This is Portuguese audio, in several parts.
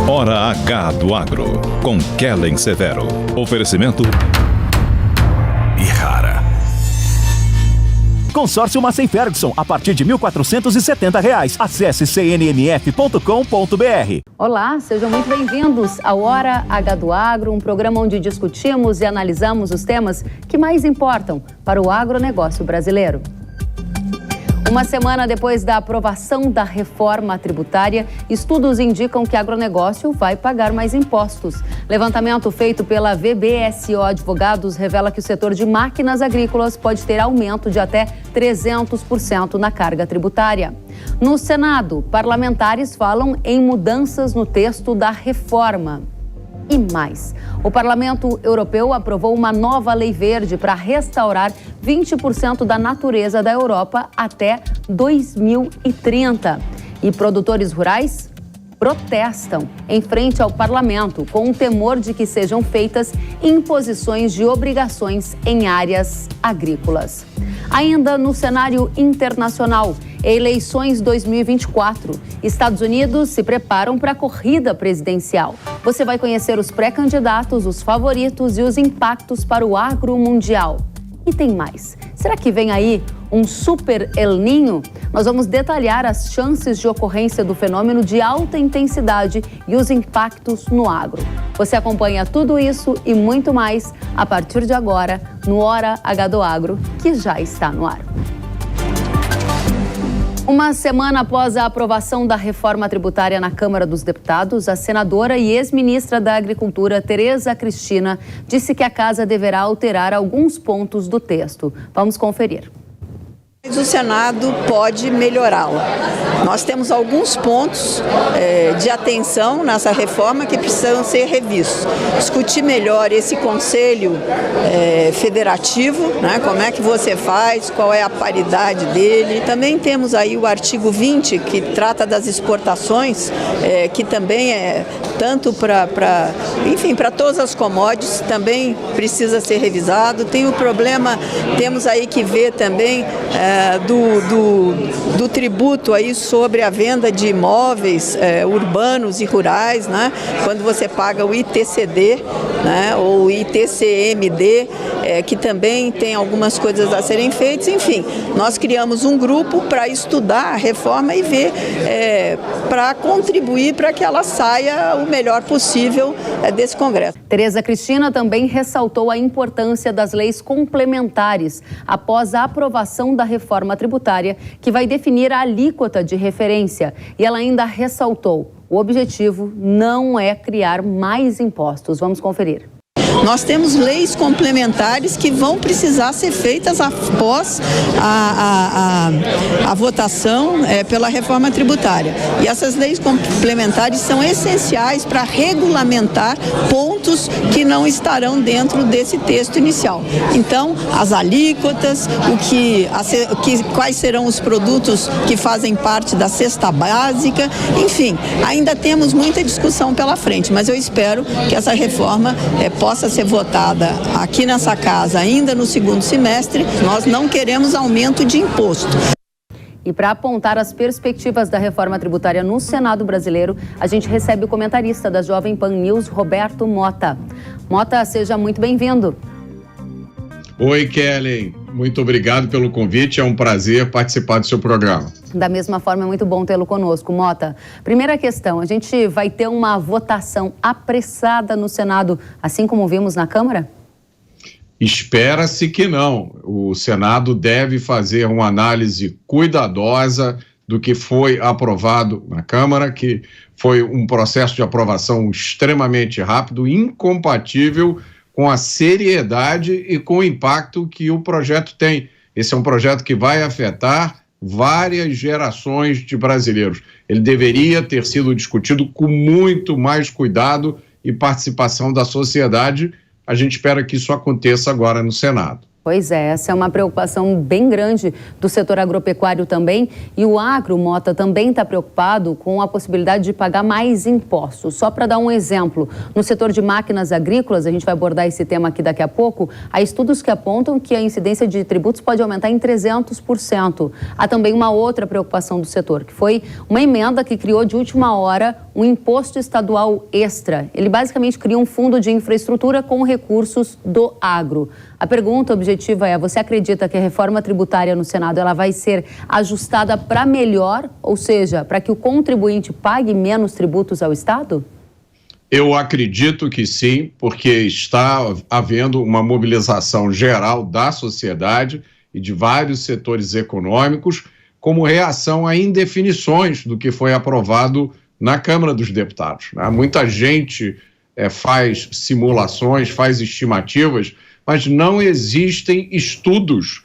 Hora H do Agro, com Kellen Severo. Oferecimento Ihara. Consórcio Massey Ferguson, a partir de R$ 1.470. Acesse cnmf.com.br. Olá, sejam muito bem-vindos ao Hora H do Agro, um programa onde discutimos e analisamos os temas que mais importam para o agronegócio brasileiro. Uma semana depois da aprovação da reforma tributária, estudos indicam que agronegócio vai pagar mais impostos. Levantamento feito pela VBSO Advogados revela que o setor de máquinas agrícolas pode ter aumento de até 300% na carga tributária. No Senado, parlamentares falam em mudanças no texto da reforma. E mais, o Parlamento Europeu aprovou uma nova lei verde para restaurar 20% da natureza da Europa até 2030. E produtores rurais protestam em frente ao Parlamento com o temor de que sejam feitas imposições de obrigações em áreas agrícolas. Ainda no cenário internacional, eleições 2024. Estados Unidos se preparam para a corrida presidencial. Você vai conhecer os pré-candidatos, os favoritos e os impactos para o agro mundial. E tem mais. Será que vem aí um super El Niño? Nós vamos detalhar as chances de ocorrência do fenômeno de alta intensidade e os impactos no agro. Você acompanha tudo isso e muito mais a partir de agora no Hora H do Agro, que já está no ar. Uma semana após a aprovação da reforma tributária na Câmara dos Deputados, a senadora e ex-ministra da Agricultura, Tereza Cristina, disse que a casa deverá alterar alguns pontos do texto. Vamos conferir. O Senado pode melhorá-la. Nós temos alguns pontos de atenção nessa reforma que precisam ser revistos. Discutir melhor esse conselho federativo, né? Como é que você faz, qual é a paridade dele. Também temos aí o artigo 20, que trata das exportações, que também é tanto para todas as commodities, também precisa ser revisado. Tem o problema, temos aí que ver também do tributo aí sobre a venda de imóveis urbanos e rurais, né? Quando você paga o ITCD, né? Ou ITCMD, que também tem algumas coisas a serem feitas. Enfim, nós criamos um grupo para estudar a reforma e ver, para contribuir para que ela saia o melhor possível desse Congresso. Tereza Cristina também ressaltou a importância das leis complementares após a aprovação da reforma tributária, que vai definir a alíquota de referência. E ela ainda ressaltou: o objetivo não é criar mais impostos. Vamos conferir. Nós temos leis complementares que vão precisar ser feitas após a votação pela reforma tributária. E essas leis complementares são essenciais para regulamentar pontos que não estarão dentro desse texto inicial. Então, as alíquotas, quais serão os produtos que fazem parte da cesta básica, enfim, ainda temos muita discussão pela frente, mas eu espero que essa reforma possa ser votada aqui nessa casa ainda no segundo semestre. Nós não queremos aumento de imposto. E para apontar as perspectivas da reforma tributária no Senado brasileiro, a gente recebe o comentarista da Jovem Pan News, Roberto Mota. Mota, seja muito bem-vindo. Oi, Kellen. Muito obrigado pelo convite. É um prazer participar do seu programa. Da mesma forma, é muito bom tê-lo conosco, Mota. Primeira questão, a gente vai ter uma votação apressada no Senado, assim como vimos na Câmara? Espera-se que não. O Senado deve fazer uma análise cuidadosa do que foi aprovado na Câmara, que foi um processo de aprovação extremamente rápido, incompatível com a seriedade e com o impacto que o projeto tem. Esse é um projeto que vai afetar várias gerações de brasileiros. Ele deveria ter sido discutido com muito mais cuidado e participação da sociedade. A gente espera que isso aconteça agora no Senado. Pois é, essa é uma preocupação bem grande do setor agropecuário também. E o agro, Mota, também está preocupado com a possibilidade de pagar mais impostos. Só para dar um exemplo, no setor de máquinas agrícolas, a gente vai abordar esse tema aqui daqui a pouco, há estudos que apontam que a incidência de tributos pode aumentar em 300%. Há também uma outra preocupação do setor, que foi uma emenda que criou de última hora um imposto estadual extra. Ele basicamente cria um fundo de infraestrutura com recursos do agro. A pergunta objetiva é: você acredita que a reforma tributária no Senado ela vai ser ajustada para melhor, ou seja, para que o contribuinte pague menos tributos ao Estado? Eu acredito que sim, porque está havendo uma mobilização geral da sociedade e de vários setores econômicos como reação a indefinições do que foi aprovado na Câmara dos Deputados. Muita gente faz simulações, faz estimativas, mas não existem estudos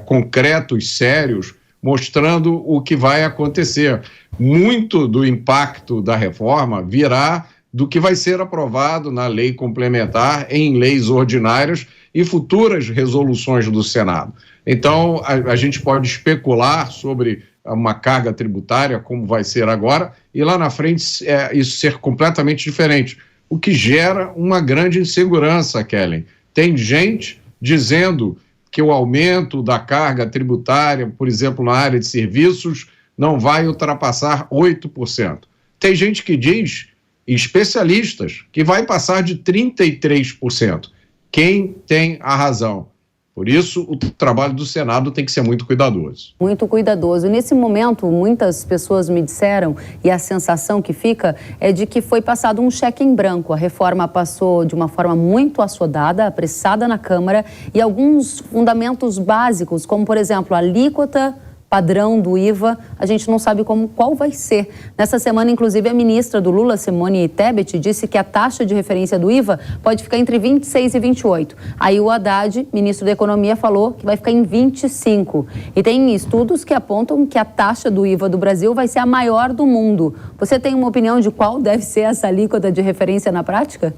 concretos, sérios, mostrando o que vai acontecer. Muito do impacto da reforma virá do que vai ser aprovado na lei complementar, em leis ordinárias e futuras resoluções do Senado. Então, a gente pode especular sobre uma carga tributária, como vai ser agora, e lá na frente isso ser completamente diferente, o que gera uma grande insegurança, Kellen. Tem gente dizendo que o aumento da carga tributária, por exemplo, na área de serviços, não vai ultrapassar 8%. Tem gente que diz, especialistas, que vai passar de 33%. Quem tem a razão? Por isso, o trabalho do Senado tem que ser muito cuidadoso. Muito cuidadoso. Nesse momento, muitas pessoas me disseram, e a sensação que fica é de que foi passado um cheque em branco. A reforma passou de uma forma muito assodada, apressada na Câmara, e alguns fundamentos básicos, como, por exemplo, a alíquota padrão do IVA, a gente não sabe qual vai ser. Nessa semana, inclusive, a ministra do Lula, Simone Tebet, disse que a taxa de referência do IVA pode ficar entre 26 e 28. Aí o Haddad, ministro da Economia, falou que vai ficar em 25. E tem estudos que apontam que a taxa do IVA do Brasil vai ser a maior do mundo. Você tem uma opinião de qual deve ser essa alíquota de referência na prática?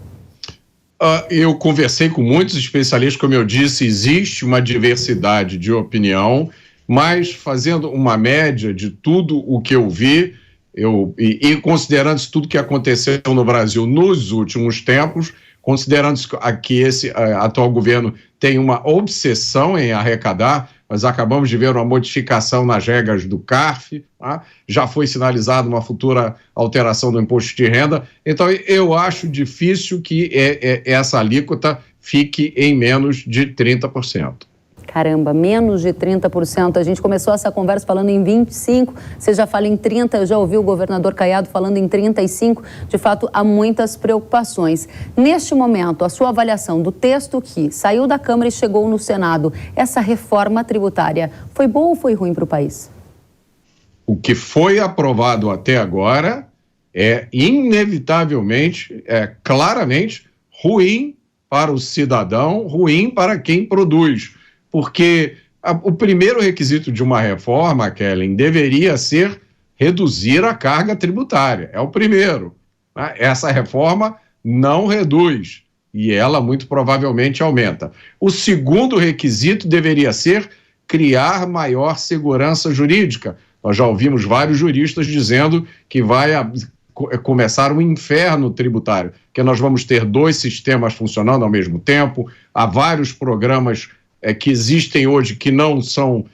Eu conversei com muitos especialistas, como eu disse, existe uma diversidade de opinião, mas fazendo uma média de tudo o que eu vi, e considerando tudo que aconteceu no Brasil nos últimos tempos, considerando que esse atual governo tem uma obsessão em arrecadar, nós acabamos de ver uma modificação nas regras do CARF, tá? Já foi sinalizada uma futura alteração do imposto de renda, então eu acho difícil que essa alíquota fique em menos de 30%. Caramba, menos de 30%. A gente começou essa conversa falando em 25%, você já fala em 30%, eu já ouvi o governador Caiado falando em 35%. De fato, há muitas preocupações. Neste momento, a sua avaliação do texto que saiu da Câmara e chegou no Senado, essa reforma tributária, foi boa ou foi ruim para o país? O que foi aprovado até agora é inevitavelmente, claramente ruim para o cidadão, ruim para quem produz. Porque o primeiro requisito de uma reforma, Kellen, deveria ser reduzir a carga tributária. É o primeiro. Né? Essa reforma não reduz e ela muito provavelmente aumenta. O segundo requisito deveria ser criar maior segurança jurídica. Nós já ouvimos vários juristas dizendo que vai começar um inferno tributário, que nós vamos ter 2 sistemas funcionando ao mesmo tempo, há vários programas que existem hoje que não são,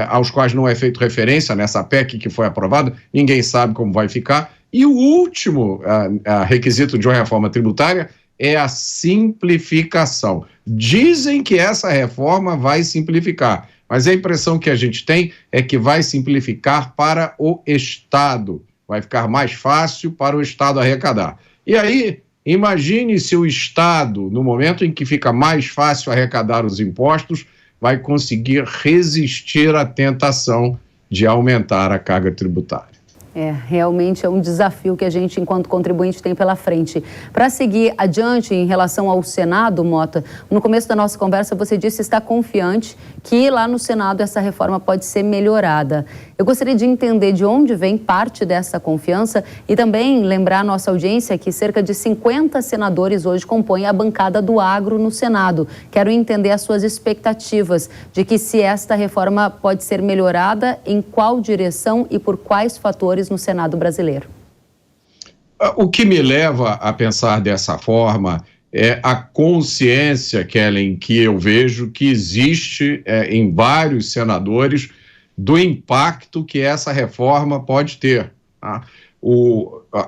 aos quais não é feito referência nessa PEC que foi aprovada, ninguém sabe como vai ficar. E o último requisito de uma reforma tributária é a simplificação. Dizem que essa reforma vai simplificar, mas a impressão que a gente tem é que vai simplificar para o Estado, vai ficar mais fácil para o Estado arrecadar. E aí, imagine se o Estado, no momento em que fica mais fácil arrecadar os impostos, vai conseguir resistir à tentação de aumentar a carga tributária. Realmente é um desafio que a gente, enquanto contribuinte, tem pela frente. Para seguir adiante em relação ao Senado, Mota, no começo da nossa conversa você disse estar confiante que lá no Senado essa reforma pode ser melhorada. Eu gostaria de entender de onde vem parte dessa confiança e também lembrar a nossa audiência que cerca de 50 senadores hoje compõem a bancada do agro no Senado. Quero entender as suas expectativas de que se esta reforma pode ser melhorada, em qual direção e por quais fatores no Senado brasileiro. O que me leva a pensar dessa forma é a consciência, Kellen, que eu vejo que existe em vários senadores do impacto que essa reforma pode ter. Tá?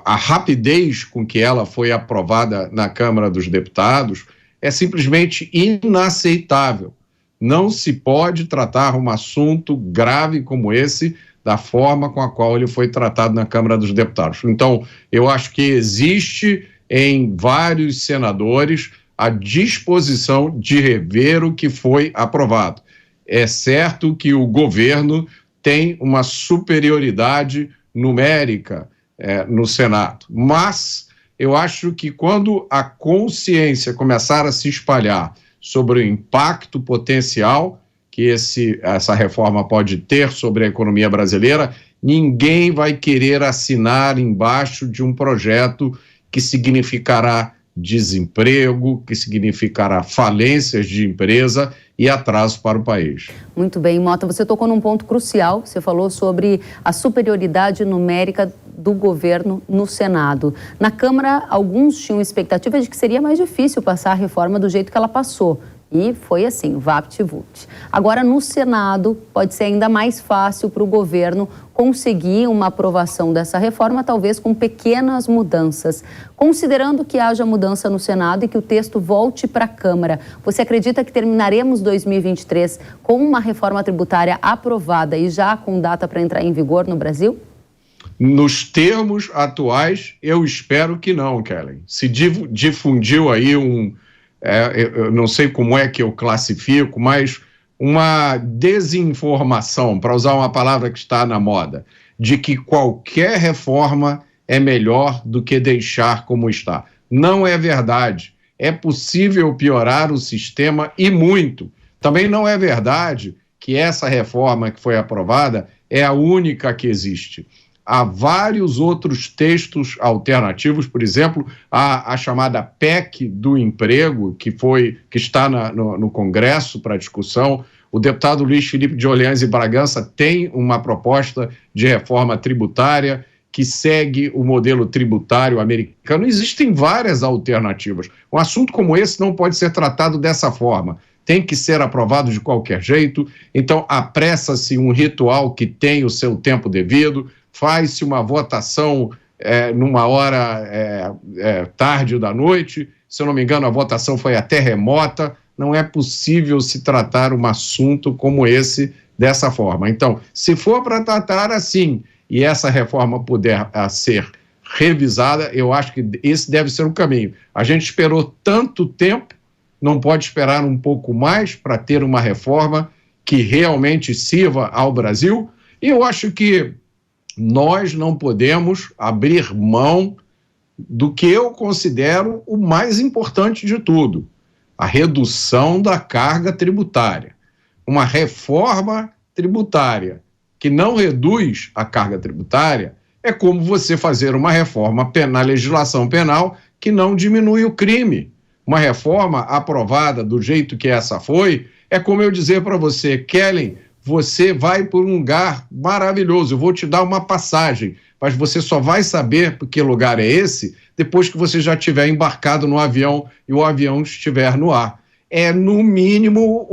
A rapidez com que ela foi aprovada na Câmara dos Deputados é simplesmente inaceitável. Não se pode tratar um assunto grave como esse da forma com a qual ele foi tratado na Câmara dos Deputados. Então, eu acho que existe em vários senadores a disposição de rever o que foi aprovado. É certo que o governo tem uma superioridade numérica no Senado, mas eu acho que quando a consciência começar a se espalhar sobre o impacto potencial que essa reforma pode ter sobre a economia brasileira, ninguém vai querer assinar embaixo de um projeto que significará desemprego, que significará falências de empresa e atraso para o país. Muito bem, Mota, você tocou num ponto crucial, você falou sobre a superioridade numérica do governo no Senado. Na Câmara, alguns tinham expectativa de que seria mais difícil passar a reforma do jeito que ela passou. E foi assim, vapt-vupt. Agora, no Senado, pode ser ainda mais fácil para o governo conseguir uma aprovação dessa reforma, talvez com pequenas mudanças. Considerando que haja mudança no Senado e que o texto volte para a Câmara, você acredita que terminaremos 2023 com uma reforma tributária aprovada e já com data para entrar em vigor no Brasil? Nos termos atuais, eu espero que não, Kellen. Se difundiu aí eu não sei como é que eu classifico, mas uma desinformação, para usar uma palavra que está na moda, de que qualquer reforma é melhor do que deixar como está. Não é verdade. É possível piorar o sistema e muito. Também não é verdade que essa reforma que foi aprovada é a única que existe. Há vários outros textos alternativos, por exemplo, a chamada PEC do emprego, que está no Congresso para discussão. O deputado Luiz Felipe de Orleans e Bragança tem uma proposta de reforma tributária que segue o modelo tributário americano. Existem várias alternativas. Um assunto como esse não pode ser tratado dessa forma. Tem que ser aprovado de qualquer jeito. Então, apressa-se um ritual que tem o seu tempo devido, faz-se uma votação numa hora tarde da noite, se eu não me engano a votação foi até remota. Não é possível se tratar um assunto como esse dessa forma. Então, se for para tratar assim e essa reforma puder ser revisada, eu acho que esse deve ser o caminho. A gente esperou tanto tempo, não pode esperar um pouco mais para ter uma reforma que realmente sirva ao Brasil, e eu acho que nós não podemos abrir mão do que eu considero o mais importante de tudo, a redução da carga tributária. Uma reforma tributária que não reduz a carga tributária é como você fazer uma reforma na legislação penal que não diminui o crime. Uma reforma aprovada do jeito que essa foi, é como eu dizer para você, Kellen, você vai por um lugar maravilhoso, eu vou te dar uma passagem, mas você só vai saber que lugar é esse depois que você já estiver embarcado no avião e o avião estiver no ar. É, no mínimo,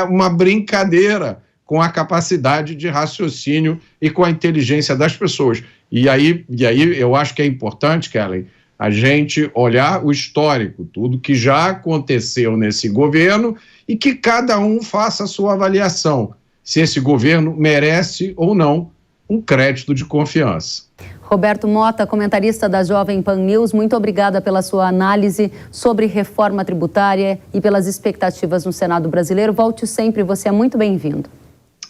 uma brincadeira com a capacidade de raciocínio e com a inteligência das pessoas. E aí eu acho que é importante, Kellen, a gente olhar o histórico, tudo que já aconteceu nesse governo e que cada um faça a sua avaliação, se esse governo merece ou não um crédito de confiança. Roberto Mota, comentarista da Jovem Pan News, muito obrigada pela sua análise sobre reforma tributária e pelas expectativas no Senado brasileiro. Volte sempre, você é muito bem-vindo.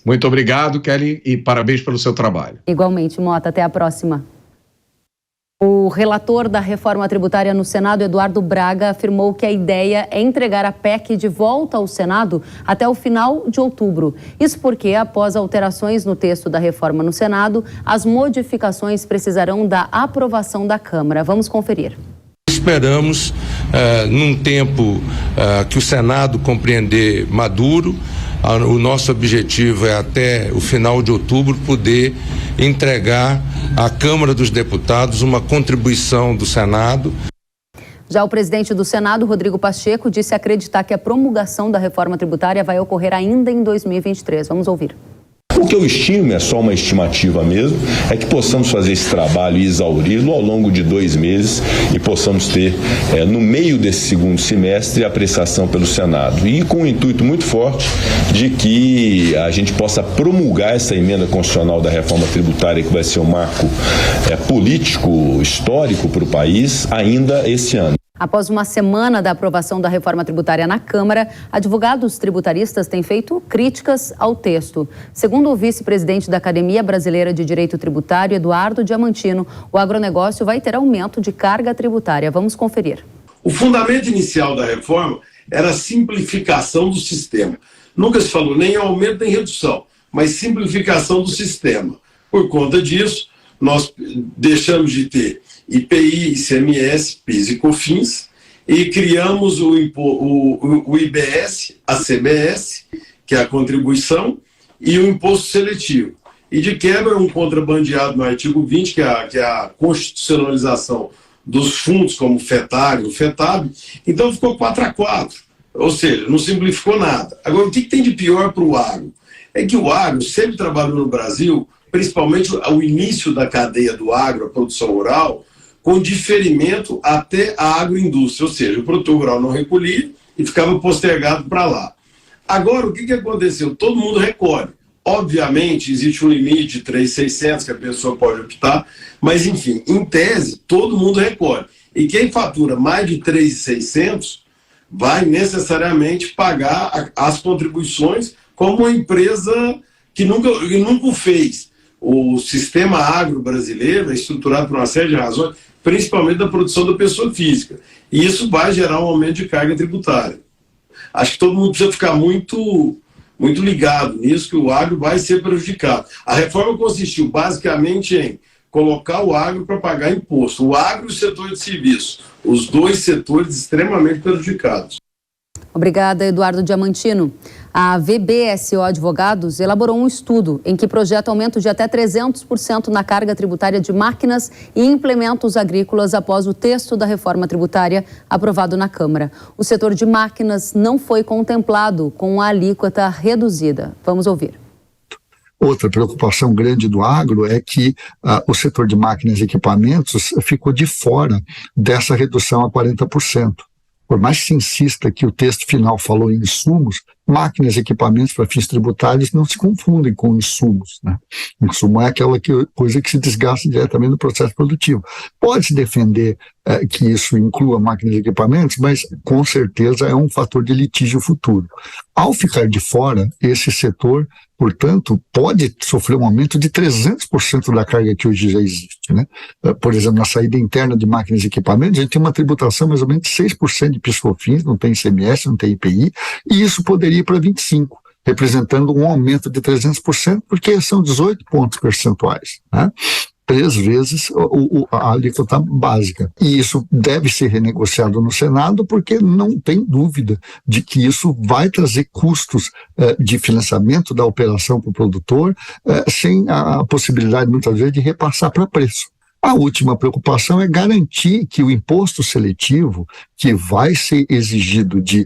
Muito obrigado, Kelly, e parabéns pelo seu trabalho. Igualmente, Mota, até a próxima. O relator da reforma tributária no Senado, Eduardo Braga, afirmou que a ideia é entregar a PEC de volta ao Senado até o final de outubro. Isso porque, após alterações no texto da reforma no Senado, as modificações precisarão da aprovação da Câmara. Vamos conferir. Esperamos, num tempo que o Senado compreender maduro, o nosso objetivo é até o final de outubro poder entregar à Câmara dos Deputados uma contribuição do Senado. Já o presidente do Senado, Rodrigo Pacheco, disse acreditar que a promulgação da reforma tributária vai ocorrer ainda em 2023. Vamos ouvir. O que eu estimo, é só uma estimativa mesmo, é que possamos fazer esse trabalho e exauri-lo ao longo de 2 meses e possamos ter, no meio desse segundo semestre, a apreciação pelo Senado. E com um intuito muito forte de que a gente possa promulgar essa emenda constitucional da reforma tributária, que vai ser um marco político, histórico para o país, ainda esse ano. Após uma semana da aprovação da reforma tributária na Câmara, advogados tributaristas têm feito críticas ao texto. Segundo o vice-presidente da Academia Brasileira de Direito Tributário, Eduardo Diamantino, o agronegócio vai ter aumento de carga tributária. Vamos conferir. O fundamento inicial da reforma era a simplificação do sistema. Nunca se falou nem aumento nem redução, mas simplificação do sistema. Por conta disso, nós deixamos de ter IPI, ICMS, PIS e COFINS e criamos o IBS, a CBS, que é a contribuição, e o imposto seletivo. E de quebra, um contrabandeado no artigo 20, que é a constitucionalização dos fundos, como o FETAG, o FETAB. Então ficou 4-4, ou seja, não simplificou nada. Agora, o que tem de pior para o agro? É que o agro sempre trabalhou no Brasil, principalmente ao início da cadeia do agro, a produção rural, com diferimento até a agroindústria, ou seja, o produtor rural não recolhia e ficava postergado para lá. Agora, o que aconteceu? Todo mundo recolhe. Obviamente, existe um limite de 3.600 que a pessoa pode optar, mas, enfim, em tese, todo mundo recolhe. E quem fatura mais de 3.600 vai necessariamente pagar as contribuições como uma empresa que nunca o fez. O sistema agro brasileiro é estruturado por uma série de razões, principalmente da produção da pessoa física. E isso vai gerar um aumento de carga tributária. Acho que todo mundo precisa ficar muito ligado nisso, que o agro vai ser prejudicado. A reforma consistiu basicamente em colocar o agro para pagar imposto. O agro e o setor de serviço, os dois setores extremamente prejudicados. Obrigada, Eduardo Diamantino. A VBSO Advogados elaborou um estudo em que projeta aumento de até 300% na carga tributária de máquinas e implementos agrícolas após o texto da reforma tributária aprovado na Câmara. O setor de máquinas não foi contemplado com a alíquota reduzida. Vamos ouvir. Outra preocupação grande do agro é que o setor de máquinas e equipamentos ficou de fora dessa redução a 40%. Por mais que se insista que o texto final falou em insumos, máquinas e equipamentos para fins tributários não se confundem com insumos, né? Insumo é aquela coisa que se desgasta diretamente no processo produtivo. Pode-se defender que isso inclua máquinas e equipamentos, mas com certeza é um fator de litígio futuro. Ao ficar de fora, esse setor, portanto, pode sofrer um aumento de 300% da carga que hoje já existe, né? Por exemplo, na saída interna de máquinas e equipamentos, a gente tem uma tributação mais ou menos de 6% de PIS/COFINS, não tem ICMS, não tem IPI, e isso poderia ir para 25%, representando um aumento de 300%, porque são 18 pontos percentuais, né? 3 vezes a alíquota básica. E isso deve ser renegociado no Senado, porque não tem dúvida de que isso vai trazer custos de financiamento da operação para o produtor, sem a possibilidade, muitas vezes, de repassar para preço. A última preocupação é garantir que o imposto seletivo, que vai ser exigido de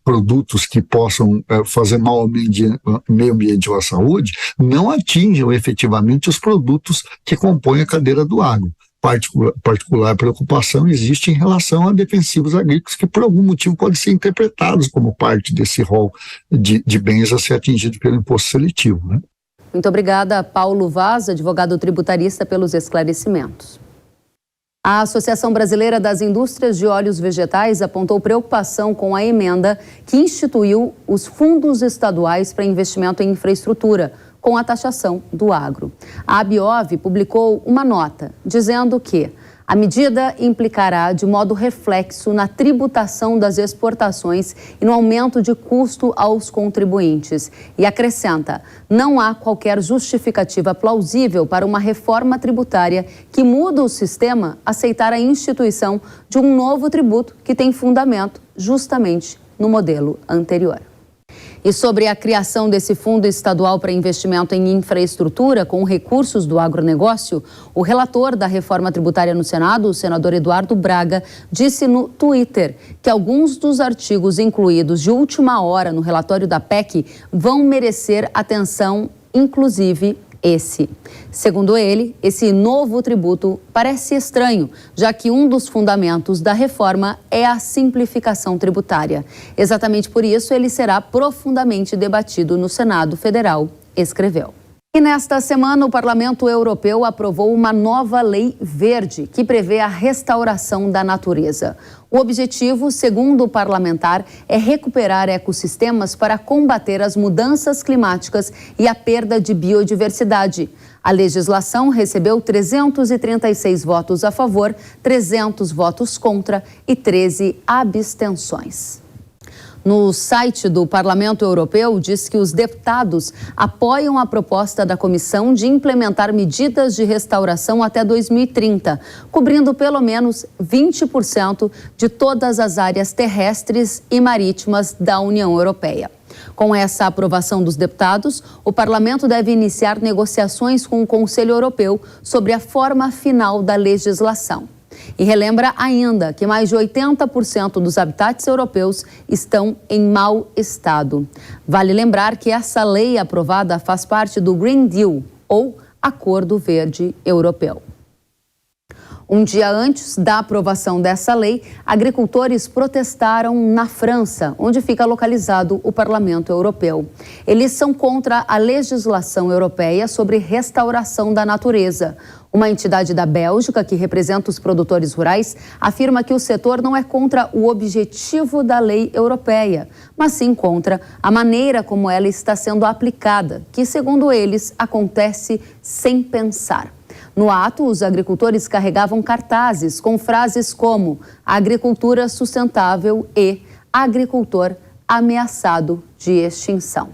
produtos que possam fazer mal ao meio ambiente ou à saúde, não atinjam efetivamente os produtos que compõem a cadeira do agro. Particular preocupação existe em relação a defensivos agrícolas que por algum motivo podem ser interpretados como parte desse rol de bens a ser atingido pelo imposto seletivo, né? Muito obrigada, Paulo Vaz, advogado tributarista, pelos esclarecimentos. A Associação Brasileira das Indústrias de Óleos Vegetais apontou preocupação com a emenda que instituiu os fundos estaduais para investimento em infraestrutura, com a taxação do agro. A ABIOV publicou uma nota dizendo que A medida implicará de modo reflexo na tributação das exportações e no aumento de custo aos contribuintes. E acrescenta, não há qualquer justificativa plausível para uma reforma tributária que muda o sistema aceitar a instituição de um novo tributo que tem fundamento justamente no modelo anterior. E sobre a criação desse Fundo Estadual para Investimento em Infraestrutura com recursos do agronegócio, o relator da reforma tributária no Senado, o senador Eduardo Braga, disse no Twitter que alguns dos artigos incluídos de última hora no relatório da PEC vão merecer atenção, inclusive esse. Segundo ele, esse novo tributo parece estranho, já que um dos fundamentos da reforma é a simplificação tributária. Exatamente por isso, ele será profundamente debatido no Senado Federal, escreveu. E nesta semana, o Parlamento Europeu aprovou uma nova lei verde que prevê a restauração da natureza. O objetivo, segundo o parlamentar, é recuperar ecossistemas para combater as mudanças climáticas e a perda de biodiversidade. A legislação recebeu 336 votos a favor, 300 votos contra e 13 abstenções. No site do Parlamento Europeu, diz que os deputados apoiam a proposta da Comissão de implementar medidas de restauração até 2030, cobrindo pelo menos 20% de todas as áreas terrestres e marítimas da União Europeia. Com essa aprovação dos deputados, o Parlamento deve iniciar negociações com o Conselho Europeu sobre a forma final da legislação. E relembra ainda que mais de 80% dos habitats europeus estão em mau estado. Vale lembrar que essa lei aprovada faz parte do Green Deal, ou Acordo Verde Europeu. Um dia antes da aprovação dessa lei, agricultores protestaram na França, onde fica localizado o Parlamento Europeu. Eles são contra a legislação europeia sobre restauração da natureza. Uma entidade da Bélgica, que representa os produtores rurais, afirma que o setor não é contra o objetivo da lei europeia, mas sim contra a maneira como ela está sendo aplicada, que, segundo eles, acontece sem pensar. No ato, os agricultores carregavam cartazes com frases como agricultura sustentável e agricultor ameaçado de extinção.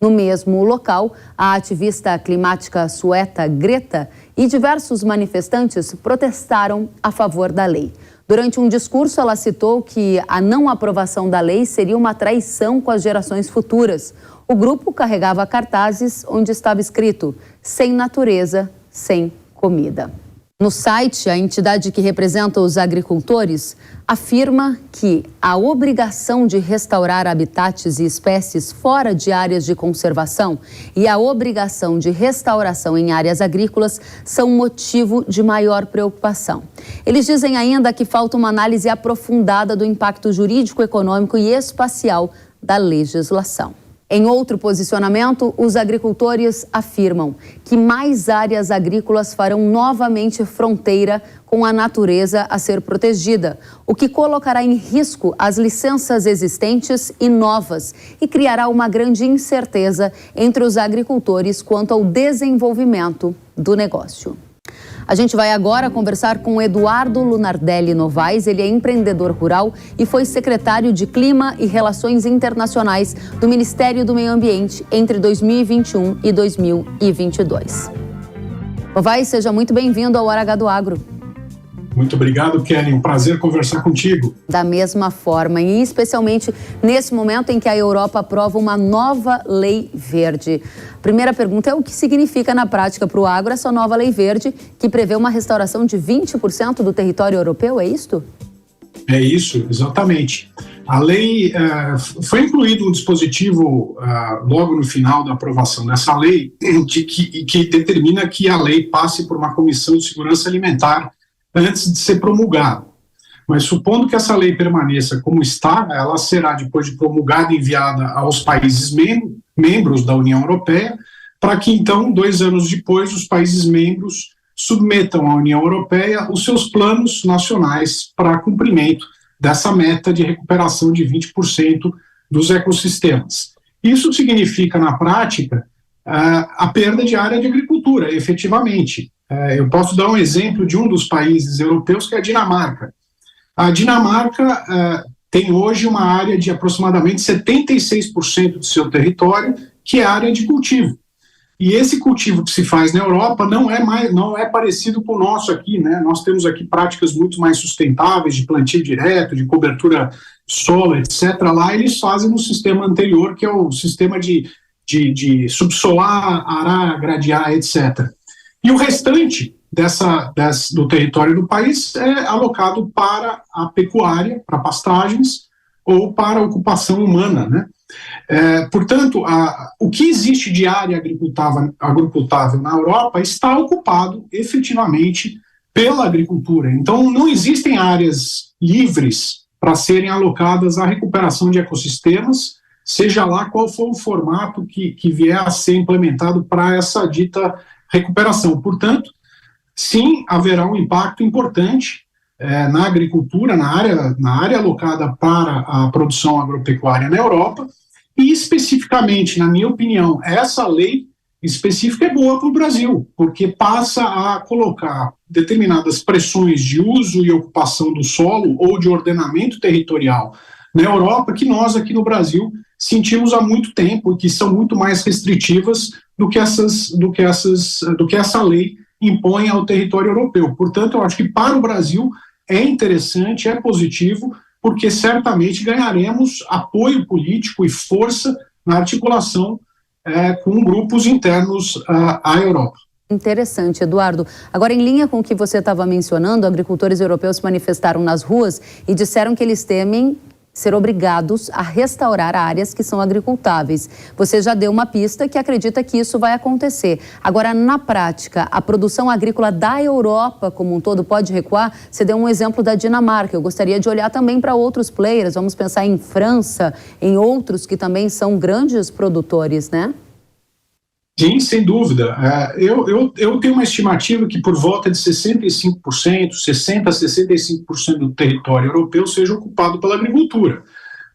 No mesmo local, a ativista climática sueca Greta e diversos manifestantes protestaram a favor da lei. Durante um discurso, ela citou que a não aprovação da lei seria uma traição com as gerações futuras. O grupo carregava cartazes onde estava escrito: sem natureza, sem comida. No site, a entidade que representa os agricultores afirma que a obrigação de restaurar habitats e espécies fora de áreas de conservação e a obrigação de restauração em áreas agrícolas são motivo de maior preocupação. Eles dizem ainda que falta uma análise aprofundada do impacto jurídico, econômico e espacial da legislação. Em outro posicionamento, os agricultores afirmam que mais áreas agrícolas farão novamente fronteira com a natureza a ser protegida, o que colocará em risco as licenças existentes e novas e criará uma grande incerteza entre os agricultores quanto ao desenvolvimento do negócio. A gente vai agora conversar com Eduardo Lunardelli Novaes. Ele é empreendedor rural e foi secretário de Clima e Relações Internacionais do Ministério do Meio Ambiente entre 2021 e 2022. Novaes, seja muito bem-vindo ao Hora H do Agro. Muito obrigado, Kelly. Um prazer conversar contigo. Da mesma forma, e especialmente nesse momento em que a Europa aprova uma nova lei verde. Primeira pergunta é: o que significa na prática para o agro essa nova lei verde que prevê uma restauração de 20% do território europeu, é isto? É isso, exatamente. A lei, foi incluído um dispositivo logo no final da aprovação dessa lei que determina que a lei passe por uma comissão de segurança alimentar antes de ser promulgada. Mas supondo que essa lei permaneça como está, ela será, depois de promulgada, enviada aos países membros da União Europeia, para que então, 2 anos depois, os países membros submetam à União Europeia os seus planos nacionais para cumprimento dessa meta de recuperação de 20% dos ecossistemas. Isso significa, na prática, a perda de área de agricultura, efetivamente. Eu posso dar um exemplo de um dos países europeus, que é a Dinamarca. A Dinamarca tem hoje uma área de aproximadamente 76% do seu território, que é área de cultivo. E esse cultivo que se faz na Europa não é parecido com o nosso aqui, né? Nós temos aqui práticas muito mais sustentáveis, de plantio direto, de cobertura solo, etc. Lá eles fazem no sistema anterior, que é o sistema de subsolar, arar, gradear, etc. E o restante do território do país é alocado para a pecuária, para pastagens ou para a ocupação humana, né? Portanto, o que existe de área agricultável na Europa está ocupado efetivamente pela agricultura. Então, não existem áreas livres para serem alocadas à recuperação de ecossistemas, seja lá qual for o formato que vier a ser implementado para essa dita recuperação. Portanto, sim, haverá um impacto importante na agricultura, na área alocada para a produção agropecuária na Europa, e especificamente, na minha opinião, essa lei específica é boa para o Brasil, porque passa a colocar determinadas pressões de uso e ocupação do solo ou de ordenamento territorial na Europa, que nós aqui no Brasil sentimos há muito tempo e que são muito mais restritivas do que essa lei impõe ao território europeu. Portanto, eu acho que para o Brasil é interessante, é positivo, porque certamente ganharemos apoio político e força na articulação com grupos internos à Europa. Interessante, Eduardo. Agora, em linha com o que você estava mencionando, agricultores europeus se manifestaram nas ruas e disseram que eles temem ser obrigados a restaurar áreas que são agricultáveis. Você já deu uma pista que acredita que isso vai acontecer. Agora, na prática, a produção agrícola da Europa como um todo pode recuar? Você deu um exemplo da Dinamarca. Eu gostaria de olhar também para outros players. Vamos pensar em França, em outros que também são grandes produtores, né? Sim, sem dúvida. Eu tenho uma estimativa que por volta de 65%, 60% a 65% do território europeu seja ocupado pela agricultura.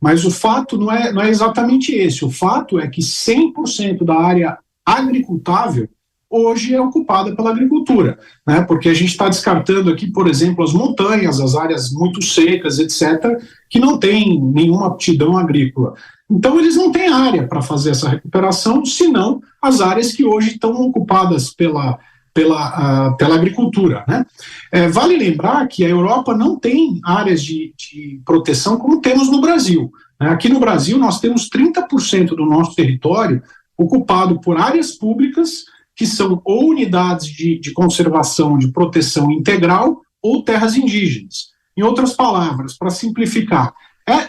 Mas o fato não é exatamente esse. O fato é que 100% da área agricultável hoje é ocupada pela agricultura, né? Porque a gente está descartando aqui, por exemplo, as montanhas, as áreas muito secas, etc., que não têm nenhuma aptidão agrícola. Então, eles não têm área para fazer essa recuperação, senão as áreas que hoje estão ocupadas pela agricultura, né? Vale lembrar que a Europa não tem áreas de proteção como temos no Brasil, né? Aqui no Brasil, nós temos 30% do nosso território ocupado por áreas públicas, que são ou unidades de conservação, de proteção integral, ou terras indígenas. Em outras palavras, para simplificar,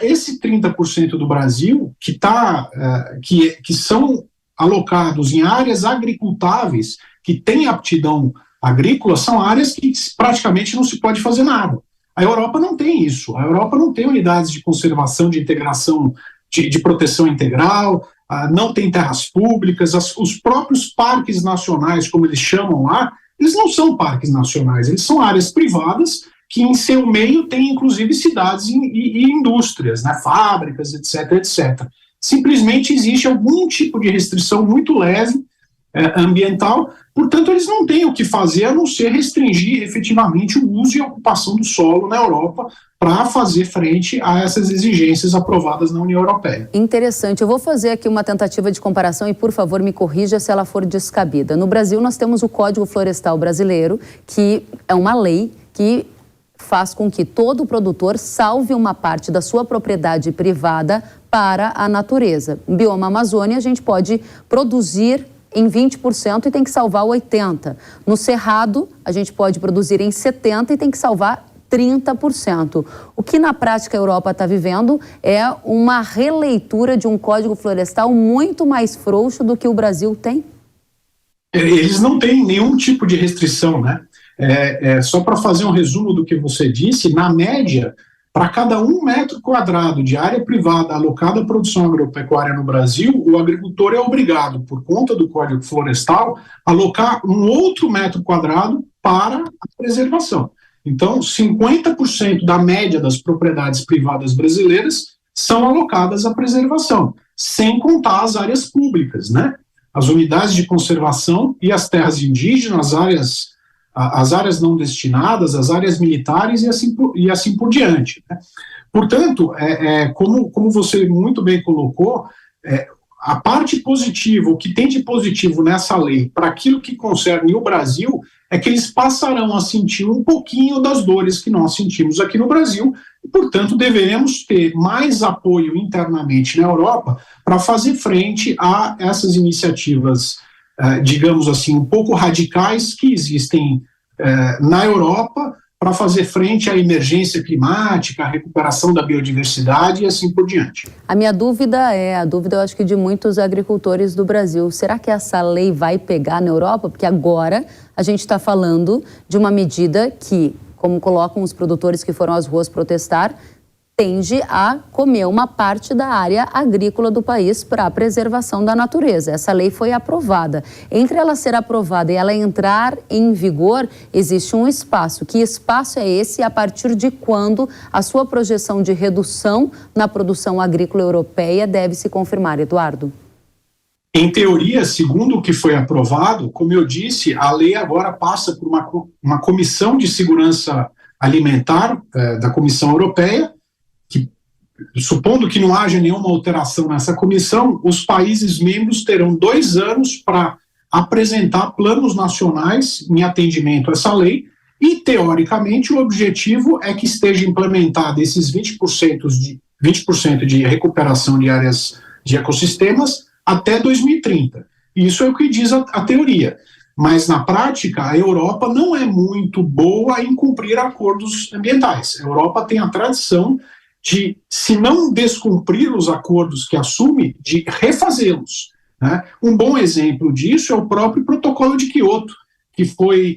esse 30% do Brasil que são alocados em áreas agricultáveis, que têm aptidão agrícola, são áreas que praticamente não se pode fazer nada. A Europa não tem isso. A Europa não tem unidades de conservação, de integração, de proteção integral, não tem terras públicas. Os próprios parques nacionais, como eles chamam lá, eles não são parques nacionais, eles são áreas privadas que em seu meio tem inclusive cidades e indústrias, né, fábricas, etc, etc. Simplesmente existe algum tipo de restrição muito leve ambiental, portanto eles não têm o que fazer a não ser restringir efetivamente o uso e a ocupação do solo na Europa para fazer frente a essas exigências aprovadas na União Europeia. Interessante. Eu vou fazer aqui uma tentativa de comparação e, por favor, me corrija se ela for descabida. No Brasil, nós temos o Código Florestal Brasileiro, que é uma lei que faz com que todo produtor salve uma parte da sua propriedade privada para a natureza. No bioma Amazônia, a gente pode produzir em 20% e tem que salvar 80%. No Cerrado, a gente pode produzir em 70% e tem que salvar 30%. O que na prática a Europa está vivendo é uma releitura de um código florestal muito mais frouxo do que o Brasil tem? Eles não têm nenhum tipo de restrição, né? Só para fazer um resumo do que você disse, na média, para cada 1 metro quadrado de área privada alocada à produção agropecuária no Brasil, o agricultor é obrigado, por conta do Código Florestal, a alocar um outro metro quadrado para a preservação. Então, 50% da média das propriedades privadas brasileiras são alocadas à preservação, sem contar as áreas públicas, né? As unidades de conservação e as terras indígenas, áreas as áreas não destinadas, as áreas militares e assim por diante, né? Portanto, como você muito bem colocou, a parte positiva, o que tem de positivo nessa lei para aquilo que concerne o Brasil é que eles passarão a sentir um pouquinho das dores que nós sentimos aqui no Brasil e, portanto, deveremos ter mais apoio internamente na Europa para fazer frente a essas iniciativas, digamos assim, um pouco radicais que existem na Europa para fazer frente à emergência climática, à recuperação da biodiversidade e assim por diante. A minha dúvida eu acho que de muitos agricultores do Brasil, será que essa lei vai pegar na Europa? Porque agora a gente está falando de uma medida que, como colocam os produtores que foram às ruas protestar, tende a comer uma parte da área agrícola do país para a preservação da natureza. Essa lei foi aprovada. Entre ela ser aprovada e ela entrar em vigor, existe um espaço. Que espaço é esse? A partir de quando a sua projeção de redução na produção agrícola europeia deve se confirmar, Eduardo? Em teoria, segundo o que foi aprovado, como eu disse, a lei agora passa por uma comissão de segurança alimentar da Comissão Europeia, que, supondo que não haja nenhuma alteração nessa comissão, os países membros terão 2 anos para apresentar planos nacionais em atendimento a essa lei e, teoricamente, o objetivo é que esteja implementado esses 20% de recuperação de áreas de ecossistemas até 2030. Isso é o que diz a teoria. Mas, na prática, a Europa não é muito boa em cumprir acordos ambientais. A Europa tem a tradição de, se não descumprir os acordos que assume, de refazê-los, né? Um bom exemplo disso é o próprio Protocolo de Quioto, que foi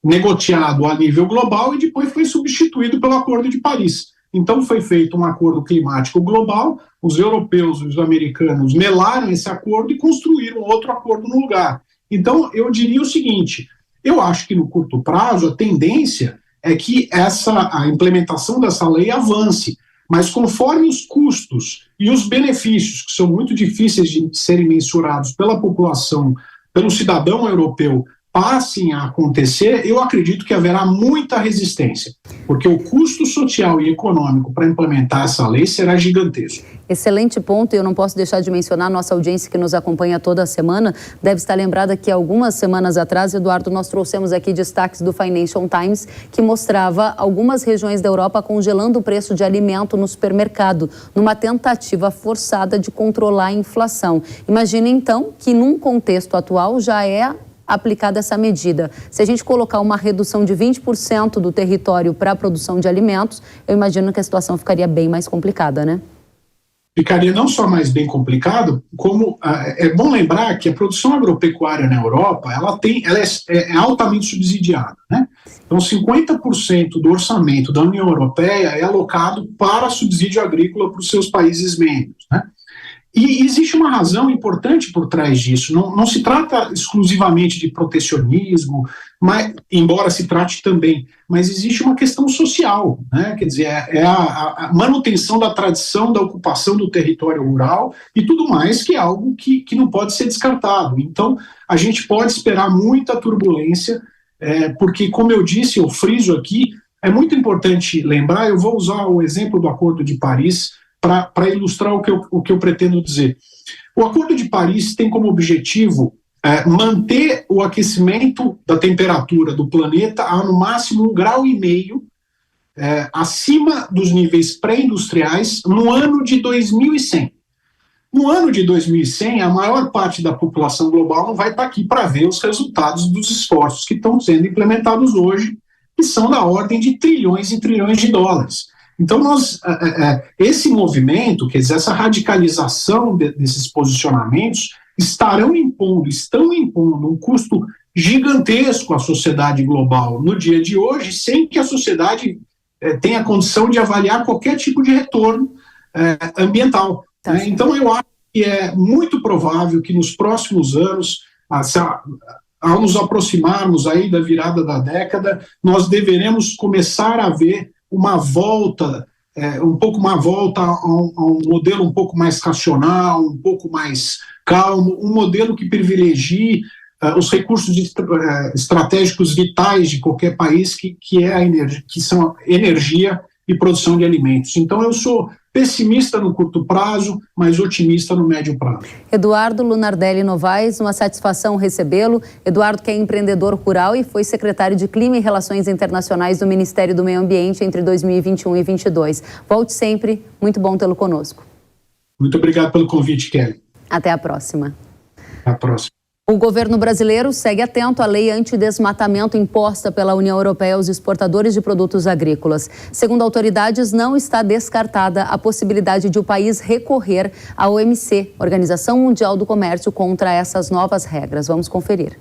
negociado a nível global e depois foi substituído pelo Acordo de Paris. Então foi feito um acordo climático global, os europeus e os americanos melaram esse acordo e construíram outro acordo no lugar. Então eu diria o seguinte, eu acho que no curto prazo a tendência é que a implementação dessa lei avance, mas conforme os custos e os benefícios, que são muito difíceis de serem mensurados pela população, pelo cidadão europeu, passem a acontecer, eu acredito que haverá muita resistência, porque o custo social e econômico para implementar essa lei será gigantesco. Excelente ponto, e eu não posso deixar de mencionar, nossa audiência que nos acompanha toda semana deve estar lembrada que algumas semanas atrás, Eduardo, nós trouxemos aqui destaques do Financial Times que mostrava algumas regiões da Europa congelando o preço de alimento no supermercado, numa tentativa forçada de controlar a inflação. Imagine então que num contexto atual já é aplicada essa medida. Se a gente colocar uma redução de 20% do território para a produção de alimentos, eu imagino que a situação ficaria bem mais complicada, né? Ficaria não só mais bem complicado, como é bom lembrar que a produção agropecuária na Europa, ela é altamente subsidiada, né? Então 50% do orçamento da União Europeia é alocado para subsídio agrícola para os seus países membros, né? E existe uma razão importante por trás disso. Não se trata exclusivamente de protecionismo, embora se trate também, mas existe uma questão social, né? Quer dizer, é a manutenção da tradição da ocupação do território rural e tudo mais, que é algo que não pode ser descartado. Então, a gente pode esperar muita turbulência, porque, como eu disse, eu friso aqui, é muito importante lembrar, eu vou usar o exemplo do Acordo de Paris para ilustrar o que eu pretendo dizer. O Acordo de Paris tem como objetivo manter o aquecimento da temperatura do planeta a no máximo 1,5 grau acima dos níveis pré-industriais no ano de 2100. No ano de 2100, a maior parte da população global não vai estar aqui para ver os resultados dos esforços que estão sendo implementados hoje, que são da ordem de trilhões e trilhões de dólares. Então, esse movimento, quer dizer, essa radicalização desses posicionamentos estão impondo um custo gigantesco à sociedade global no dia de hoje, sem que a sociedade tenha condição de avaliar qualquer tipo de retorno ambiental. Né? Então, eu acho que é muito provável que nos próximos anos, ao nos aproximarmos aí da virada da década, nós deveremos começar a ver uma volta a um modelo um pouco mais racional, um pouco mais calmo, um modelo que privilegie os recursos estratégicos vitais de qualquer país, que é a energia, que são a energia e produção de alimentos. Então, eu sou pessimista no curto prazo, mas otimista no médio prazo. Eduardo Lunardelli Novaes, uma satisfação recebê-lo. Eduardo, que é empreendedor rural e foi secretário de Clima e Relações Internacionais do Ministério do Meio Ambiente entre 2021 e 2022. Volte sempre, muito bom tê-lo conosco. Muito obrigado pelo convite, Kelly. Até a próxima. Até a próxima. O governo brasileiro segue atento à lei antidesmatamento imposta pela União Europeia aos exportadores de produtos agrícolas. Segundo autoridades, não está descartada a possibilidade de o país recorrer à OMC, Organização Mundial do Comércio, contra essas novas regras. Vamos conferir.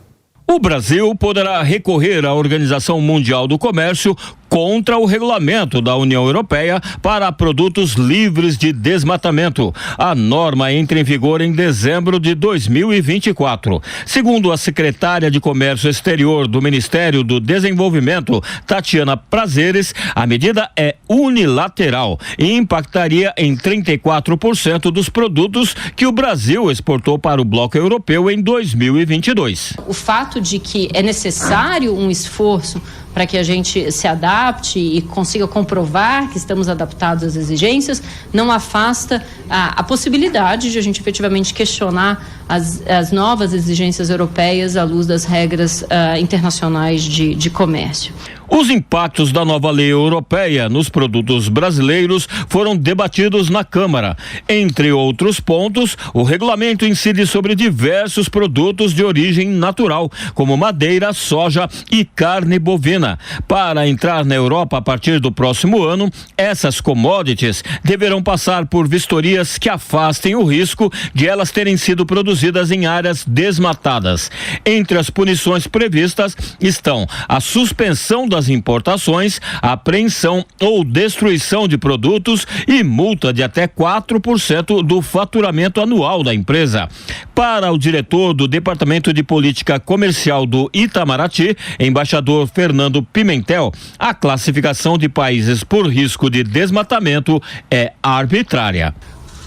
O Brasil poderá recorrer à Organização Mundial do Comércio contra o regulamento da União Europeia para produtos livres de desmatamento. A norma entra em vigor em dezembro de 2024. Segundo a secretária de Comércio Exterior do Ministério do Desenvolvimento, Tatiana Prazeres, a medida é unilateral e impactaria em 34% dos produtos que o Brasil exportou para o bloco europeu em 2022. O fato de que é necessário um esforço para que a gente se adapte e consiga comprovar que estamos adaptados às exigências, não afasta a possibilidade de a gente efetivamente questionar as novas exigências europeias à luz das regras internacionais de comércio. Os impactos da nova lei europeia nos produtos brasileiros foram debatidos na Câmara. Entre outros pontos, o regulamento incide sobre diversos produtos de origem natural, como madeira, soja e carne bovina. Para entrar na Europa a partir do próximo ano, essas commodities deverão passar por vistorias que afastem o risco de elas terem sido produzidas em áreas desmatadas. Entre as punições previstas estão a suspensão das importações, apreensão ou destruição de produtos e multa de até 4% do faturamento anual da empresa. Para o diretor do Departamento de Política Comercial do Itamaraty, embaixador Fernando Pimentel, a classificação de países por risco de desmatamento é arbitrária.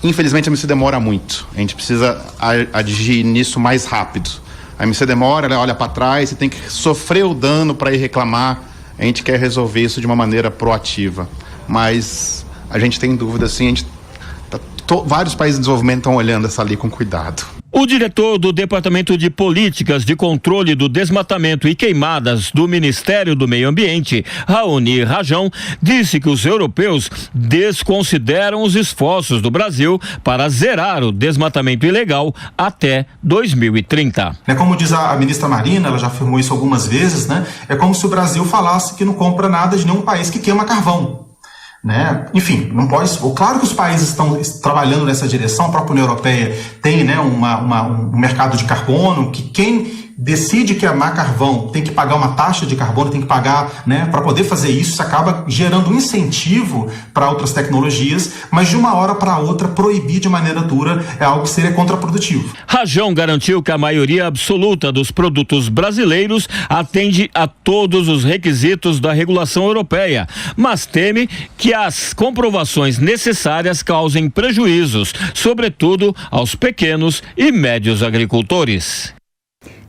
Infelizmente a OMC demora muito, a gente precisa agir nisso mais rápido. A OMC demora, ela olha para trás, você tem que sofrer o dano para ir reclamar. A gente quer resolver isso de uma maneira proativa, mas a gente tem dúvida, sim, vários países de desenvolvimento estão olhando essa lei com cuidado. O diretor do Departamento de Políticas de Controle do Desmatamento e Queimadas do Ministério do Meio Ambiente, Raoni Rajão, disse que os europeus desconsideram os esforços do Brasil para zerar o desmatamento ilegal até 2030. Como diz a ministra Marina, ela já afirmou isso algumas vezes, né? É como se o Brasil falasse que não compra nada de nenhum país que queima carvão. Né? Enfim, não pode. Claro que os países estão trabalhando nessa direção. A própria União Europeia tem, né, um mercado de carbono que quem decide queimar carvão tem que pagar uma taxa de carbono, tem que pagar, né, para poder fazer isso. Isso acaba gerando um incentivo para outras tecnologias, mas de uma hora para outra proibir de maneira dura é algo que seria contraprodutivo. Rajão garantiu que a maioria absoluta dos produtos brasileiros atende a todos os requisitos da regulação europeia, mas teme que as comprovações necessárias causem prejuízos, sobretudo aos pequenos e médios agricultores.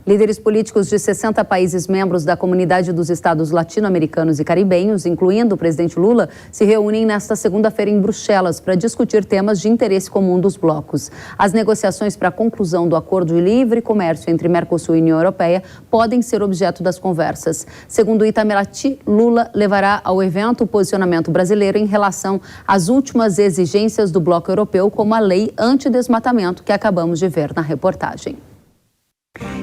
Líderes políticos de 60 países membros da Comunidade dos Estados Latino-Americanos e Caribenhos, incluindo o presidente Lula, se reúnem nesta segunda-feira em Bruxelas para discutir temas de interesse comum dos blocos. As negociações para a conclusão do acordo de livre comércio entre Mercosul e União Europeia podem ser objeto das conversas. Segundo o Itamaraty, Lula levará ao evento o posicionamento brasileiro em relação às últimas exigências do bloco europeu, como a lei antidesmatamento que acabamos de ver na reportagem.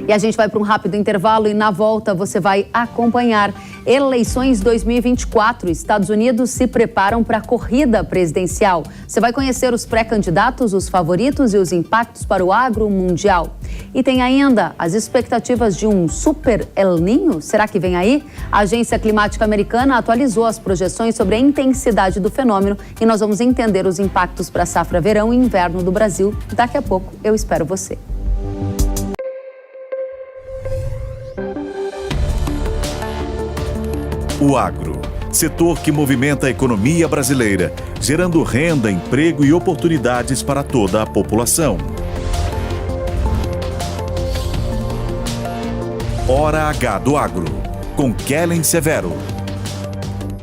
E a gente vai para um rápido intervalo e na volta você vai acompanhar eleições 2024. Estados Unidos se preparam para a corrida presidencial. Você vai conhecer os pré-candidatos, os favoritos e os impactos para o agro mundial. E tem ainda as expectativas de um super El Niño. Será que vem aí? A Agência Climática Americana atualizou as projeções sobre a intensidade do fenômeno e nós vamos entender os impactos para a safra verão e inverno do Brasil. Daqui a pouco eu espero você. O agro, setor que movimenta a economia brasileira, gerando renda, emprego e oportunidades para toda a população. Hora H do Agro, com Kellen Severo.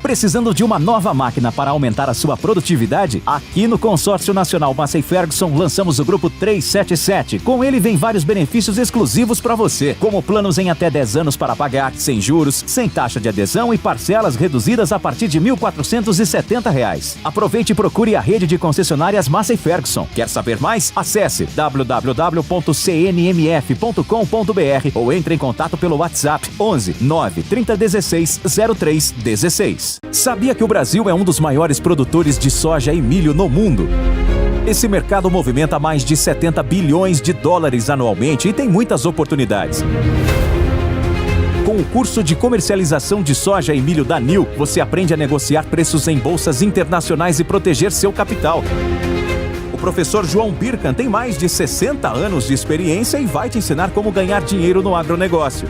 Precisando de uma nova máquina para aumentar a sua produtividade? Aqui no Consórcio Nacional Massey Ferguson lançamos o Grupo 377. Com ele vem vários benefícios exclusivos para você, como planos em até 10 anos para pagar, sem juros, sem taxa de adesão e parcelas reduzidas a partir de R$ 1.470. Aproveite e procure a rede de concessionárias Massey Ferguson. Quer saber mais? Acesse www.cnmf.com.br ou entre em contato pelo WhatsApp 11 9 3016 0316. Sabia que o Brasil é um dos maiores produtores de soja e milho no mundo? Esse mercado movimenta mais de 70 bilhões de dólares anualmente e tem muitas oportunidades. Com o curso de comercialização de soja e milho da NIL, você aprende a negociar preços em bolsas internacionais e proteger seu capital. O professor João Birkan tem mais de 60 anos de experiência e vai te ensinar como ganhar dinheiro no agronegócio.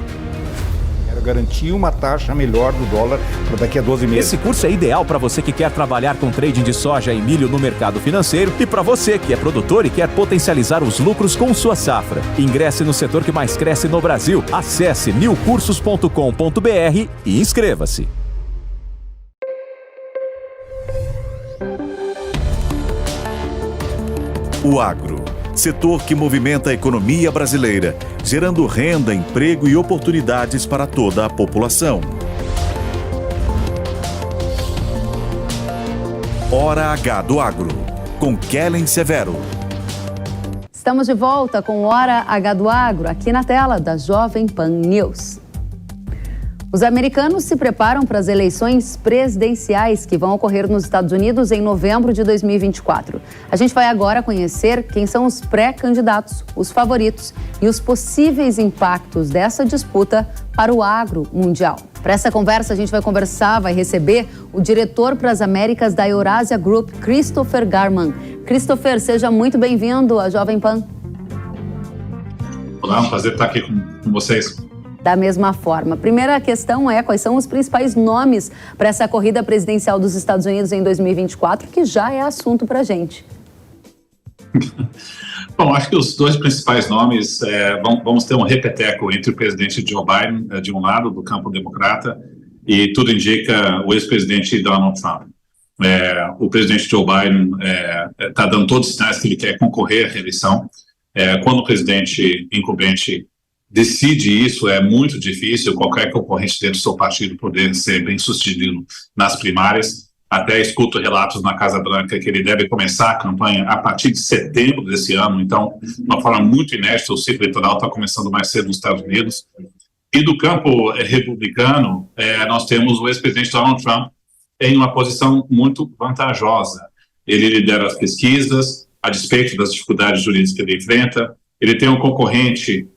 Garantir uma taxa melhor do dólar para daqui a 12 meses. Esse curso é ideal para você que quer trabalhar com trading de soja e milho no mercado financeiro e para você que é produtor e quer potencializar os lucros com sua safra. Ingresse no setor que mais cresce no Brasil. Acesse nilcursos.com.br e inscreva-se. O agro, setor que movimenta a economia brasileira, gerando renda, emprego e oportunidades para toda a população. Hora H do Agro, com Kellen Severo. Estamos de volta com Hora H do Agro, aqui na tela da Jovem Pan News. Os americanos se preparam para as eleições presidenciais que vão ocorrer nos Estados Unidos em novembro de 2024. A gente vai agora conhecer quem são os pré-candidatos, os favoritos e os possíveis impactos dessa disputa para o agro mundial. Para essa conversa, a gente vai receber o diretor para as Américas da Eurasia Group, Christopher Garman. Christopher, seja muito bem-vindo à Jovem Pan. Olá, é um prazer estar aqui com vocês. Da mesma forma. Primeira questão é quais são os principais nomes para essa corrida presidencial dos Estados Unidos em 2024, que já é assunto para a gente. Bom, acho que os dois principais nomes, vamos ter um repeteco entre o presidente Joe Biden, de um lado, do campo democrata, e tudo indica o ex-presidente Donald Trump. O presidente Joe Biden está dando todos os sinais que ele quer concorrer à reeleição. Quando o presidente incumbente decide isso, é muito difícil qualquer concorrente dentro do seu partido poder ser bem sucedido nas primárias. Até escuto relatos na Casa Branca que ele deve começar a campanha a partir de setembro desse ano, então, de uma forma muito inédita, o ciclo eleitoral está começando mais cedo nos Estados Unidos. E do campo republicano, nós temos o ex-presidente Donald Trump em uma posição muito vantajosa. Ele lidera as pesquisas, a despeito das dificuldades jurídicas que ele enfrenta. Ele tem um concorrente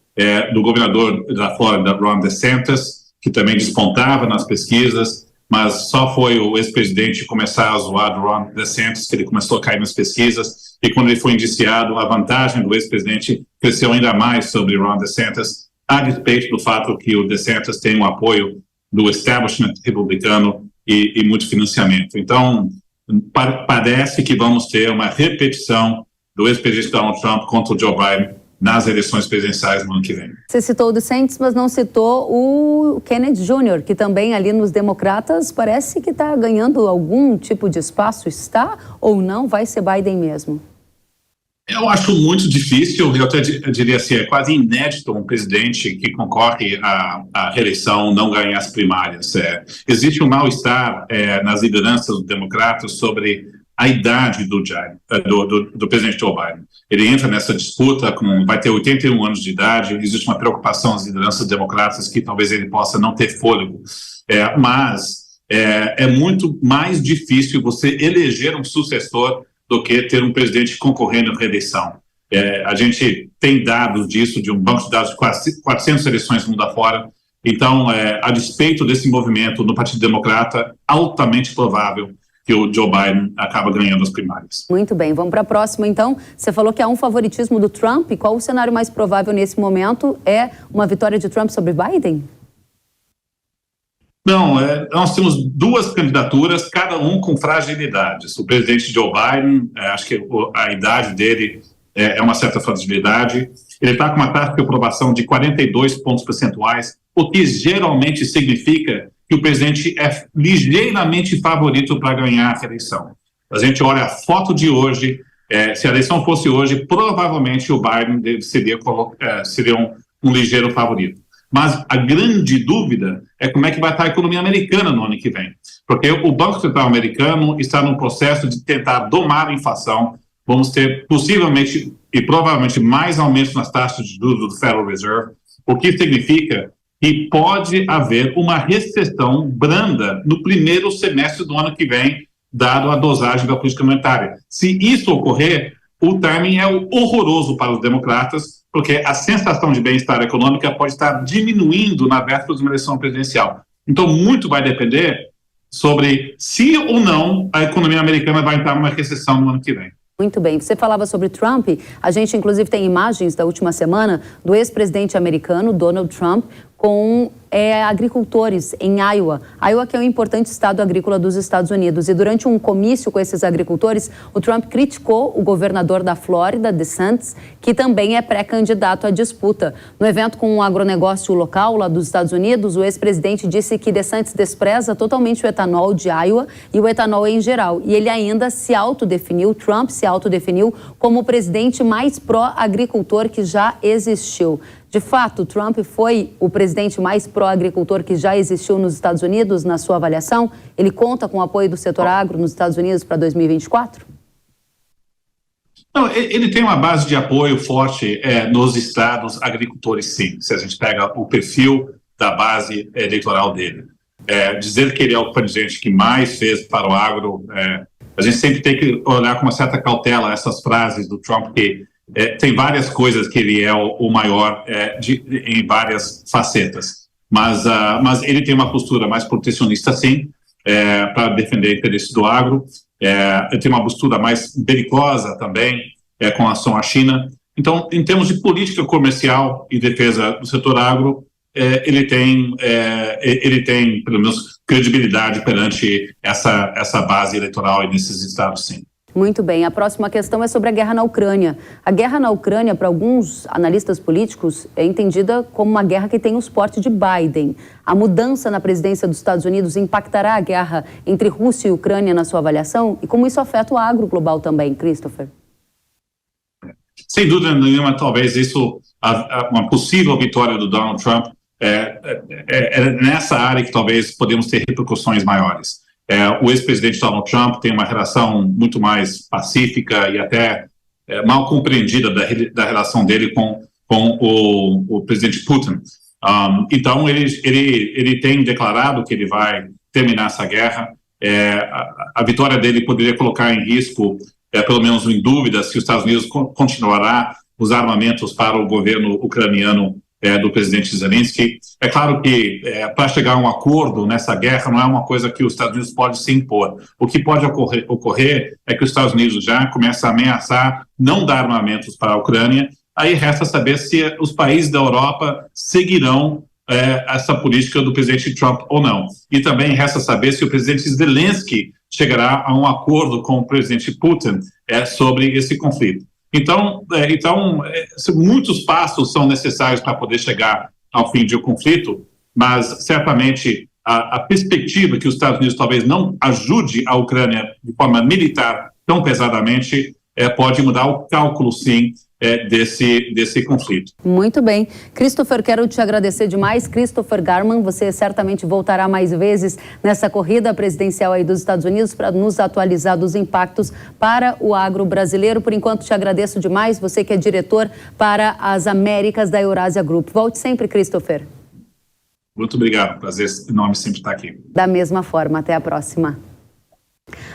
do governador da Flórida, Ron DeSantis, que também despontava nas pesquisas, mas só foi o ex-presidente começar a zoar do Ron DeSantis que ele começou a cair nas pesquisas, e quando ele foi indiciado, a vantagem do ex-presidente cresceu ainda mais sobre Ron DeSantis, a despeito do fato que o DeSantis tem o apoio do establishment republicano e muito financiamento. Então, parece que vamos ter uma repetição do ex-presidente Donald Trump contra o Joe Biden nas eleições presidenciais no ano que vem. Você citou o DeSantis, mas não citou o Kennedy Jr., que também ali nos democratas parece que está ganhando algum tipo de espaço. Está ou não? Vai ser Biden mesmo? Eu acho muito difícil, eu até diria assim, é quase inédito um presidente que concorre à reeleição não ganhar as primárias. Existe um mal-estar nas lideranças dos democratas sobre a idade do presidente Joe Biden. Ele entra nessa disputa, vai ter 81 anos de idade, existe uma preocupação nas lideranças democratas que talvez ele possa não ter fôlego, mas é muito mais difícil você eleger um sucessor do que ter um presidente concorrendo à reeleição. A gente tem dados disso, de um banco de dados de quase 400 eleições mundo afora. Então, a despeito desse movimento no Partido Democrata, altamente provável que o Joe Biden acaba ganhando as primárias. Muito bem, vamos para a próxima então. Você falou que há um favoritismo do Trump. Qual o cenário mais provável nesse momento? É uma vitória de Trump sobre Biden? Não, nós temos duas candidaturas, cada um com fragilidades. O presidente Joe Biden, acho que a idade dele é uma certa fragilidade. Ele está com uma taxa de aprovação de 42 pontos percentuais o que geralmente significa que o presidente é ligeiramente favorito para ganhar a reeleição. A gente olha a foto de hoje, se a eleição fosse hoje, provavelmente o Biden seria um ligeiro favorito. Mas a grande dúvida é como é que vai estar a economia americana no ano que vem. Porque o Banco Central americano está no processo de tentar domar a inflação. Vamos ter possivelmente e provavelmente mais aumentos nas taxas de juros do Federal Reserve, o que significa que pode haver uma recessão branda no primeiro semestre do ano que vem, dado a dosagem da política monetária. Se isso ocorrer, o timing é horroroso para os democratas, porque a sensação de bem-estar econômica pode estar diminuindo na véspera de uma eleição presidencial. Então, muito vai depender sobre se ou não a economia americana vai entrar numa recessão no ano que vem. Muito bem. Você falava sobre Trump. A gente, inclusive, tem imagens da última semana do ex-presidente americano, Donald Trump, com agricultores em Iowa. Iowa, que é um importante estado agrícola dos Estados Unidos. E durante um comício com esses agricultores, o Trump criticou o governador da Flórida, DeSantis, que também é pré-candidato à disputa. No evento com um agronegócio local lá dos Estados Unidos, o ex-presidente disse que DeSantis despreza totalmente o etanol de Iowa e o etanol em geral. E ele ainda Trump se autodefiniu como o presidente mais pró-agricultor que já existiu. De fato, Trump foi o presidente mais pró-agricultor que já existiu nos Estados Unidos, na sua avaliação? Ele conta com o apoio do setor agro nos Estados Unidos para 2024? Não, ele tem uma base de apoio forte nos estados agricultores, sim, se a gente pega o perfil da base eleitoral dele. Dizer que ele é o presidente que mais fez para o agro, a gente sempre tem que olhar com uma certa cautela essas frases do Trump, que tem várias coisas que ele é o maior em várias facetas, mas ele tem uma postura mais protecionista, sim, para defender o interesse do agro. Ele tem uma postura mais belicosa também, com relação à China. Então, em termos de política comercial e defesa do setor agro, ele tem, pelo menos, credibilidade perante essa base eleitoral e nesses estados, sim. Muito bem. A próxima questão é sobre a guerra na Ucrânia. A guerra na Ucrânia, para alguns analistas políticos, é entendida como uma guerra que tem o suporte de Biden. A mudança na presidência dos Estados Unidos impactará a guerra entre Rússia e Ucrânia na sua avaliação? E como isso afeta o agro global também, Christopher? Sem dúvida nenhuma, talvez uma possível vitória do Donald Trump é nessa área que talvez podemos ter repercussões maiores. O ex-presidente Donald Trump tem uma relação muito mais pacífica e até mal compreendida da relação dele com o presidente Putin. Então, ele tem declarado que ele vai terminar essa guerra. A vitória dele poderia colocar em risco, pelo menos em dúvida, se os Estados Unidos continuará os armamentos para o governo ucraniano do presidente Zelensky. É claro que para chegar a um acordo nessa guerra não é uma coisa que os Estados Unidos pode se impor. O que pode ocorrer é que os Estados Unidos já começam a ameaçar não dar armamentos para a Ucrânia. Aí resta saber se os países da Europa seguirão essa política do presidente Trump ou não. E também resta saber se o presidente Zelensky chegará a um acordo com o presidente Putin sobre esse conflito. Então, muitos passos são necessários para poder chegar ao fim de um conflito, mas certamente a perspectiva que os Estados Unidos talvez não ajude a Ucrânia de forma militar tão pesadamente pode mudar o cálculo, sim, desse conflito. Muito bem. Christopher, quero te agradecer demais. Christopher Garman, você certamente voltará mais vezes nessa corrida presidencial aí dos Estados Unidos para nos atualizar dos impactos para o agro brasileiro. Por enquanto, te agradeço demais. Você que é diretor para as Américas da Eurasia Group. Volte sempre, Christopher. Muito obrigado. Prazer enorme sempre estar aqui. Da mesma forma. Até a próxima.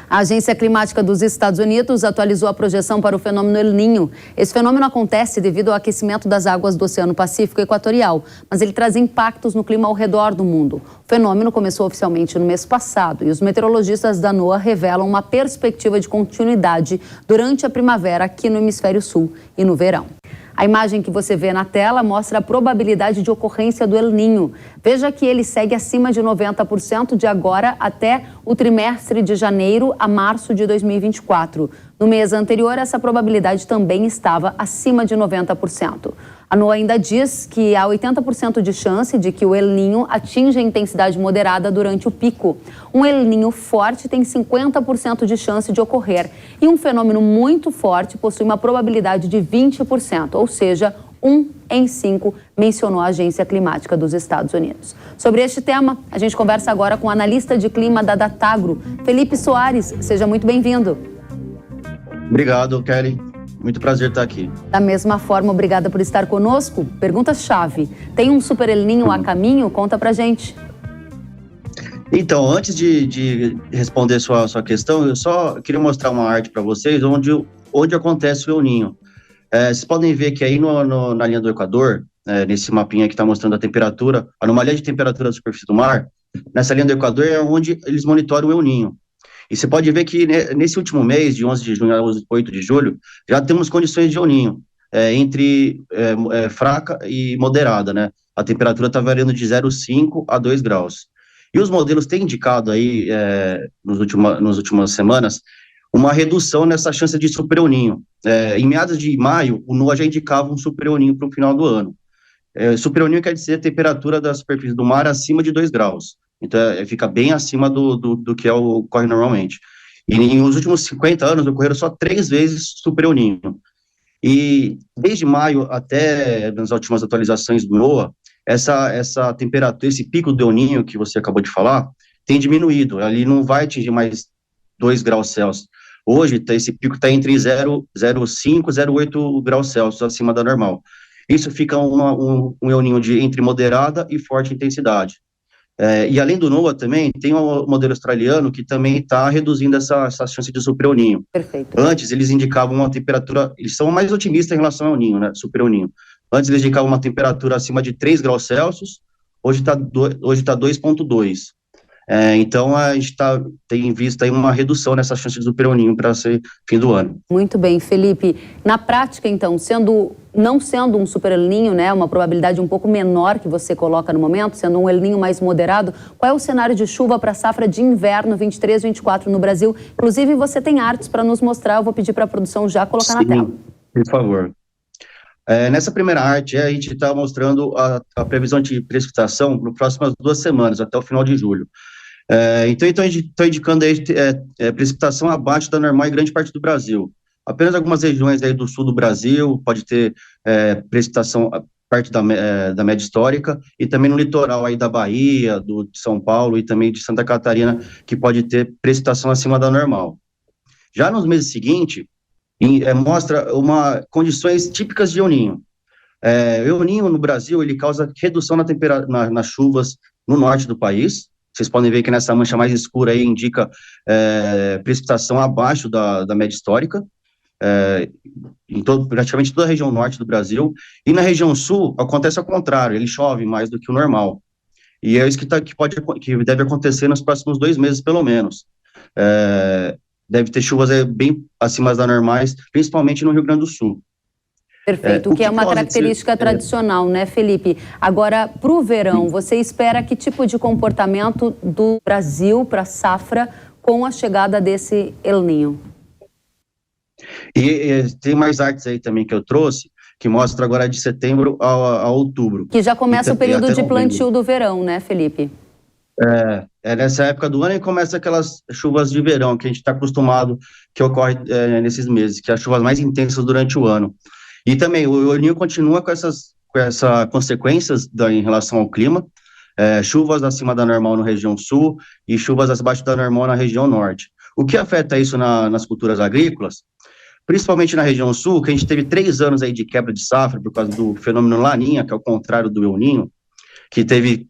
A Agência Climática dos Estados Unidos atualizou a projeção para o fenômeno El Niño. Esse fenômeno acontece devido ao aquecimento das águas do Oceano Pacífico Equatorial, mas ele traz impactos no clima ao redor do mundo. O fenômeno começou oficialmente no mês passado e os meteorologistas da NOAA revelam uma perspectiva de continuidade durante a primavera aqui no Hemisfério Sul e no verão. A imagem que você vê na tela mostra a probabilidade de ocorrência do El Niño. Veja que ele segue acima de 90% de agora até o trimestre de janeiro a março de 2024. No mês anterior, essa probabilidade também estava acima de 90%. A NOAA ainda diz que há 80% de chance de que o El Niño atinja a intensidade moderada durante o pico. Um El Niño forte tem 50% de chance de ocorrer e um fenômeno muito forte possui uma probabilidade de 20%, ou seja, 1 em 5, mencionou a Agência Climática dos Estados Unidos. Sobre este tema, a gente conversa agora com o analista de clima da Datagro, Felipe Soares. Seja muito bem-vindo. Obrigado, Kelly. Muito prazer estar aqui. Da mesma forma, obrigada por estar conosco. Pergunta-chave. Tem um super El Niño a caminho? Conta pra gente. Então, antes de responder sua questão, eu só queria mostrar uma arte para vocês onde acontece o El Niño. Vocês podem ver que aí na linha do Equador, nesse mapinha que está mostrando a temperatura, a anomalia de temperatura da superfície do mar, nessa linha do Equador é onde eles monitoram o El Niño. E você pode ver que nesse último mês, de 11 de junho a 8 de julho, já temos condições de El Niño, entre fraca e moderada, né? A temperatura está variando de 0,5 a 2 graus. E os modelos têm indicado aí, nas últimas semanas, uma redução nessa chance de super El Niño. Em meados de maio, o NOAA já indicava um super El Niño para o final do ano. Super El Niño quer dizer a temperatura da superfície do mar acima de 2 graus. Então, fica bem acima do que ocorre normalmente. E nos últimos 50 anos, ocorreram só 3 vezes super El Niño. E desde maio até nas últimas atualizações do NOAA, essa temperatura, esse pico do El Niño que você acabou de falar, tem diminuído. Ali não vai atingir mais 2 graus Celsius. Hoje, esse pico está entre 0,5 e 0,8 graus Celsius acima da normal. Isso fica um El Niño entre moderada e forte intensidade. E além do NOAA também, tem um modelo australiano que também está reduzindo essa chance de super El Niño. Perfeito. Antes, eles indicavam uma temperatura, eles são mais otimistas em relação ao El Niño, né, super El Niño. Antes, eles indicavam uma temperatura acima de 3 graus Celsius, hoje está 2,2. Então, a gente tem visto aí uma redução nessa chance de super El Niño para ser fim do ano. Muito bem, Felipe. Na prática, então, não sendo um super El Niño, né, uma probabilidade um pouco menor que você coloca no momento, sendo um El Niño mais moderado, qual é o cenário de chuva para a safra de inverno 23-24 no Brasil? Inclusive, você tem artes para nos mostrar, eu vou pedir para a produção já colocar na tela. Por favor. Nessa primeira arte, a gente está mostrando a previsão de precipitação para as próximas 2 semanas, até o final de julho. Então a gente está indicando aí precipitação abaixo da normal em grande parte do Brasil. Apenas algumas regiões aí do sul do Brasil pode ter precipitação perto da média histórica, e também no litoral aí da Bahia, de São Paulo e também de Santa Catarina, que pode ter precipitação acima da normal. Já nos meses seguintes, mostra condições típicas de El Niño. El Niño no Brasil, ele causa redução nas chuvas no norte do país. Vocês podem ver que nessa mancha mais escura aí indica precipitação abaixo da média histórica, em praticamente toda a região norte do Brasil. E na região sul acontece ao contrário, ele chove mais do que o normal. E é isso que deve acontecer nos próximos 2 meses, pelo menos. Deve ter chuvas bem acima das normais, principalmente no Rio Grande do Sul. Perfeito, o que é uma característica tradicional, né, Felipe? Agora, para o verão, você espera que tipo de comportamento do Brasil para a safra com a chegada desse El Niño? E tem mais artes aí também que eu trouxe, que mostra agora de setembro a outubro. Que já começa o período de plantio do verão, né, Felipe? Nessa época do ano e começa aquelas chuvas de verão que a gente está acostumado que ocorre nesses meses, que é as chuvas mais intensas durante o ano. E também o El Niño continua com essas consequências em relação ao clima, chuvas acima da normal na região sul e chuvas abaixo da normal na região norte. O que afeta isso nas culturas agrícolas, principalmente na região sul, que a gente teve 3 anos aí de quebra de safra por causa do fenômeno Laninha, que é o contrário do El Niño, que teve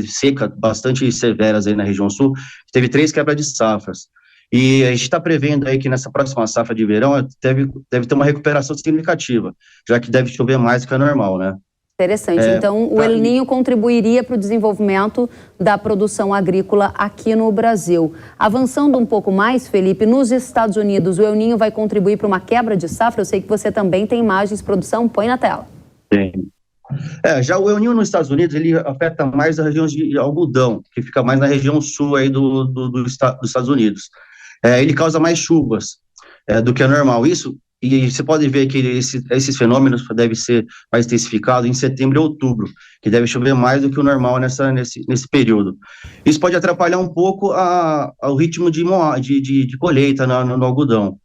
seca bastante severas aí na região sul, teve 3 quebras de safras. E a gente está prevendo aí que nessa próxima safra de verão deve ter uma recuperação significativa, já que deve chover mais do que a normal, né? Interessante. Então, o El Niño contribuiria para o desenvolvimento da produção agrícola aqui no Brasil. Avançando um pouco mais, Felipe, nos Estados Unidos, o El Niño vai contribuir para uma quebra de safra? Eu sei que você também tem imagens, produção, põe na tela. Tem. Já o El Niño nos Estados Unidos, ele afeta mais a região de algodão, que fica mais na região sul aí dos Estados Unidos. Ele causa mais chuvas. do que é normal. Isso, e você pode ver que esses fenômenos devem ser mais intensificados em setembro e outubro, que deve chover mais do que o normal nesse período. Isso pode atrapalhar um pouco o ritmo de colheita no algodão.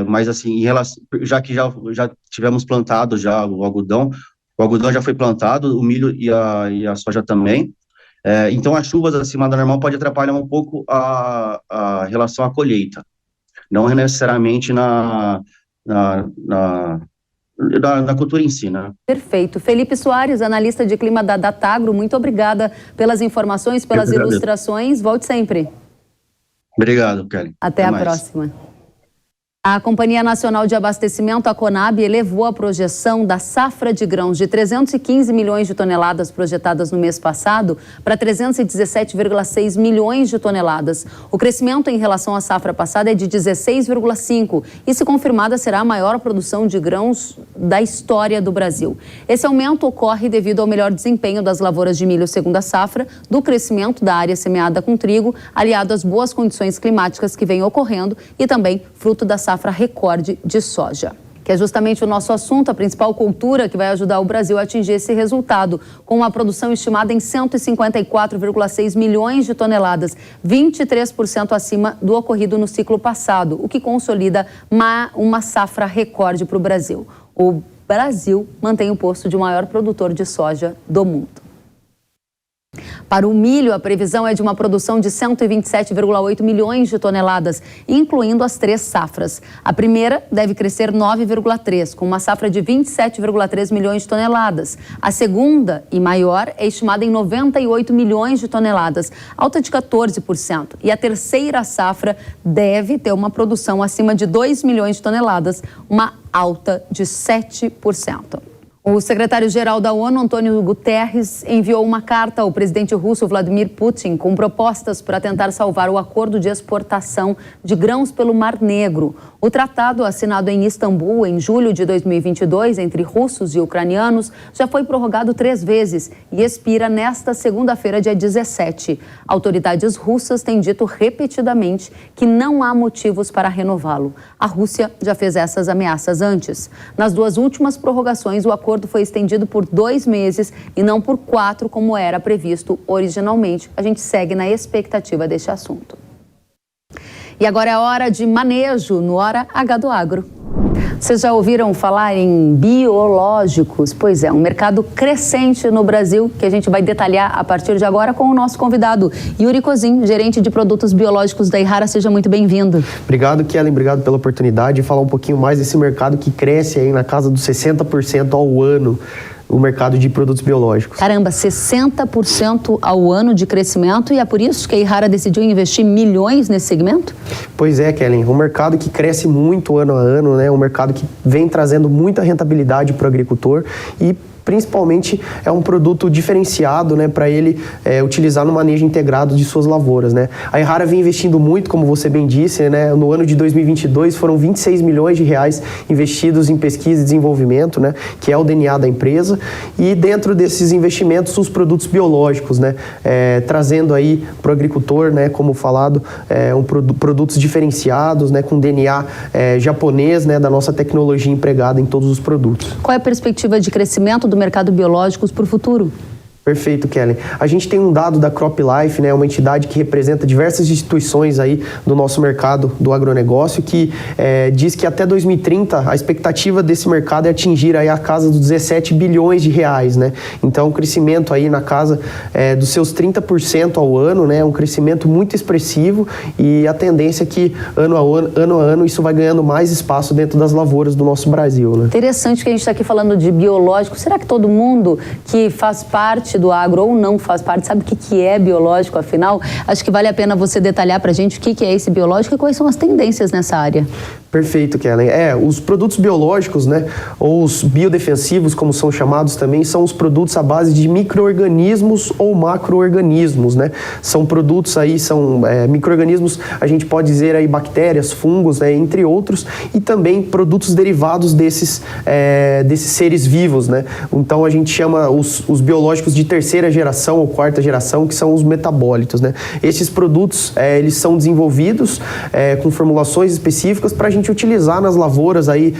Mas assim, em relação, já que já tivemos plantado já o algodão já foi plantado, o milho e a soja também. Então, as chuvas acima da normal pode atrapalhar um pouco a relação à colheita. Não necessariamente na cultura em si, né? Perfeito. Felipe Soares, analista de clima da Datagro, muito obrigada pelas informações, pelas ilustrações. Volte sempre. Obrigado, Kelly. Até a próxima. A Companhia Nacional de Abastecimento, a Conab, elevou a projeção da safra de grãos de 315 milhões de toneladas projetadas no mês passado para 317,6 milhões de toneladas. O crescimento em relação à safra passada é de 16,5% e, se confirmada, será a maior produção de grãos da história do Brasil. Esse aumento ocorre devido ao melhor desempenho das lavouras de milho segunda safra, do crescimento da área semeada com trigo, aliado às boas condições climáticas que vêm ocorrendo e também fruto da safra recorde de soja, que é justamente o nosso assunto, a principal cultura que vai ajudar o Brasil a atingir esse resultado, com uma produção estimada em 154,6 milhões de toneladas, 23% acima do ocorrido no ciclo passado, o que consolida uma safra recorde para o Brasil. O Brasil mantém o posto de maior produtor de soja do mundo. Para o milho, a previsão é de uma produção de 127,8 milhões de toneladas, incluindo as 3 safras. A primeira deve crescer 9,3, com uma safra de 27,3 milhões de toneladas. A segunda, e maior, é estimada em 98 milhões de toneladas, alta de 14%. E a terceira safra deve ter uma produção acima de 2 milhões de toneladas, uma alta de 7%. O secretário-geral da ONU, Antônio Guterres, enviou uma carta ao presidente russo Vladimir Putin com propostas para tentar salvar o acordo de exportação de grãos pelo Mar Negro. O tratado, assinado em Istambul em julho de 2022 entre russos e ucranianos, já foi prorrogado 3 vezes e expira nesta segunda-feira, dia 17. Autoridades russas têm dito repetidamente que não há motivos para renová-lo. A Rússia já fez essas ameaças antes. Nas 2 últimas prorrogações, o acordo foi estendido por 2 meses e não por 4, como era previsto originalmente. A gente segue na expectativa deste assunto. E agora é hora de manejo no Hora H do Agro. Vocês já ouviram falar em biológicos? Pois é, um mercado crescente no Brasil que a gente vai detalhar a partir de agora com o nosso convidado, Yuri Cozin, gerente de produtos biológicos da Yara. Seja muito bem-vindo. Obrigado, Kellen. Obrigado pela oportunidade de falar um pouquinho mais desse mercado que cresce aí na casa dos 60% ao ano. O mercado de produtos biológicos. Caramba, 60% ao ano de crescimento, e é por isso que a Yara decidiu investir milhões nesse segmento? Pois é, Kellen, um mercado que cresce muito ano a ano, né? Um mercado que vem trazendo muita rentabilidade para o agricultor e principalmente é um produto diferenciado, né, para ele utilizar no manejo integrado de suas lavouras, né. A Yara vem investindo muito, como você bem disse, né, no ano de 2022 foram 26 milhões de reais investidos em pesquisa e desenvolvimento, né, que é o DNA da empresa, e dentro desses investimentos os produtos biológicos, né, trazendo aí para o agricultor, né, como falado, produtos diferenciados, né, com DNA japonês, né, da nossa tecnologia empregada em todos os produtos. Qual é a perspectiva de crescimento do mercado biológicos para o futuro? Perfeito, Kellen. A gente tem um dado da CropLife, né, uma entidade que representa diversas instituições aí do nosso mercado do agronegócio, que diz que até 2030 a expectativa desse mercado é atingir aí a casa dos 17 bilhões de reais, né? Então, um crescimento aí na casa dos seus 30% ao ano, né? Um crescimento muito expressivo, e a tendência é que ano a ano isso vai ganhando mais espaço dentro das lavouras do nosso Brasil, né? Interessante que a gente está aqui falando de biológico. Será que todo mundo que faz parte do agro ou não faz parte sabe o que é biológico, afinal? Acho que vale a pena você detalhar para a gente o que é esse biológico e quais são as tendências nessa área. Perfeito, Kellen. Os produtos biológicos, né, ou os biodefensivos, como são chamados também, são os produtos à base de micro-organismos ou macro-organismos, né? São produtos aí, são micro-organismos, a gente pode dizer aí bactérias, fungos, né, entre outros, e também produtos derivados desses seres vivos, né? Então a gente chama os biológicos de terceira geração ou quarta geração, que são os metabólitos, né? Esses produtos, eles são desenvolvidos com formulações específicas para a gente utilizar nas lavouras aí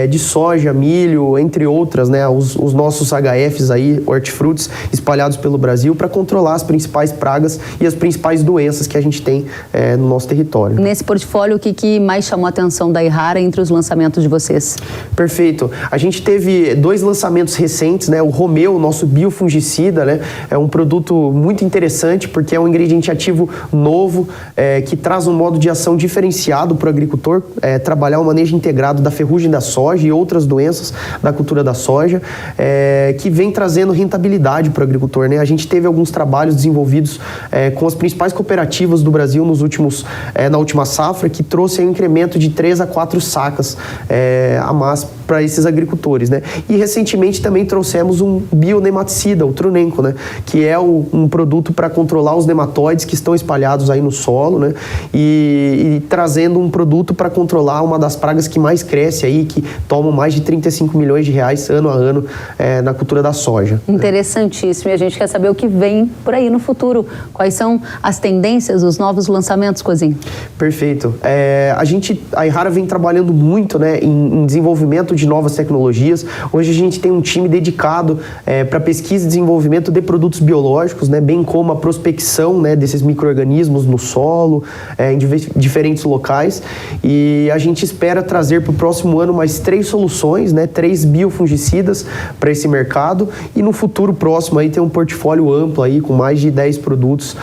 de soja, milho, entre outras, né? Os nossos HFs aí, hortifrutis, espalhados pelo Brasil para controlar as principais pragas e as principais doenças que a gente tem no nosso território. Nesse portfólio, o que mais chamou a atenção da Yara entre os lançamentos de vocês? Perfeito. A gente teve 2 lançamentos recentes, né? O Romeu, nosso biofungicida, né? É um produto muito interessante porque é um ingrediente ativo novo que traz um modo de ação diferenciado para o agricultor, trabalhar o manejo integrado da ferrugem da soja e outras doenças da cultura da soja, que vem trazendo rentabilidade para o agricultor, né? A gente teve alguns trabalhos desenvolvidos com as principais cooperativas do Brasil na última safra, que trouxe um incremento de 3 a 4 sacas a mais para esses agricultores, né? E recentemente também trouxemos um bionematicida, o Trunenco, né? Que é um produto para controlar os nematóides que estão espalhados aí no solo, né? E trazendo um produto para controlar uma das pragas que mais cresce aí, que tomam mais de 35 milhões de reais ano a ano na cultura da soja. Interessantíssimo. E a gente quer saber o que vem por aí no futuro. Quais são as tendências, os novos lançamentos, Cozinho? Perfeito. A Yara vem trabalhando muito, né, em desenvolvimento de novas tecnologias. Hoje a gente tem um time dedicado para pesquisa e desenvolvimento de produtos biológicos, né, bem como a prospecção, né, desses micro-organismos no solo, em diferentes locais. E a gente espera trazer para o próximo ano mais 3 soluções, né, 3 biofungicidas para esse mercado, e no futuro próximo aí ter um portfólio amplo aí com mais de 10 produtos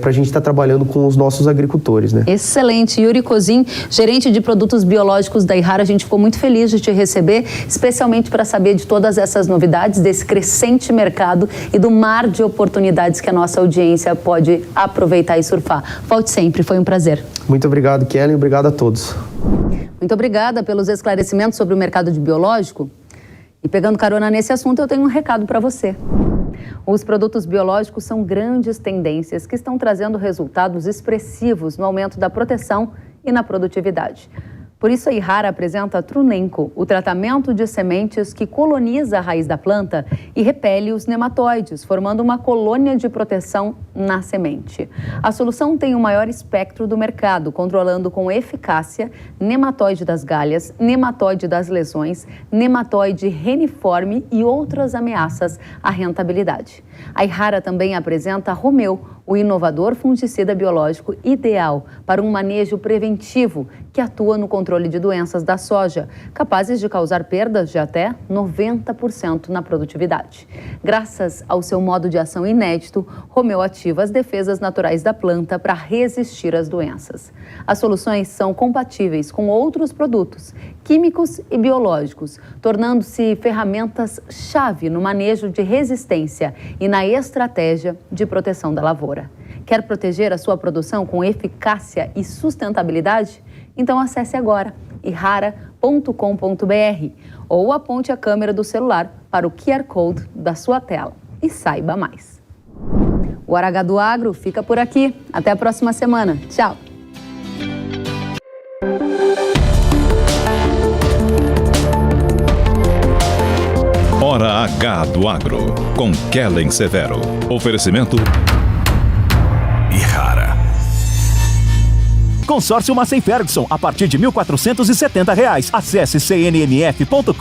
para a gente estar trabalhando com os nossos agricultores, né? Excelente. Yuri Cozinho, gerente de produtos biológicos da Yara, a gente ficou muito feliz de te receber, especialmente para saber de todas essas novidades, desse crescente mercado e do mar de oportunidades que a nossa audiência pode aproveitar e surfar. Volte sempre, foi um prazer. Muito obrigado, Kellen, obrigado a todos. Muito obrigada pelos esclarecimentos sobre o mercado de biológico. E pegando carona nesse assunto, eu tenho um recado para você. Os produtos biológicos são grandes tendências que estão trazendo resultados expressivos no aumento da proteção e na produtividade. Por isso, a Yara apresenta a Trunenco, o tratamento de sementes que coloniza a raiz da planta e repele os nematóides, formando uma colônia de proteção na semente. A solução tem o maior espectro do mercado, controlando com eficácia nematóide das galhas, nematóide das lesões, nematóide reniforme e outras ameaças à rentabilidade. A Yara também apresenta a Romeu, o inovador fungicida biológico ideal para um manejo preventivo que atua no controle de doenças da soja, capazes de causar perdas de até 90% na produtividade. Graças ao seu modo de ação inédito, Romeu ativa as defesas naturais da planta para resistir às doenças. As soluções são compatíveis com outros produtos, químicos e biológicos, tornando-se ferramentas-chave no manejo de resistência e na estratégia de proteção da lavoura. Quer proteger a sua produção com eficácia e sustentabilidade? Então acesse agora yara.com.br ou aponte a câmera do celular para o QR Code da sua tela e saiba mais. O Hora H do Agro fica por aqui. Até a próxima semana. Tchau! Hora H do Agro, com Kellen Severo. Oferecimento Yara. Consórcio Massey Ferguson, a partir de R$ 1.470. Acesse cnnf.com.br.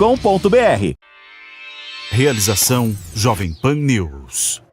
Realização Jovem Pan News.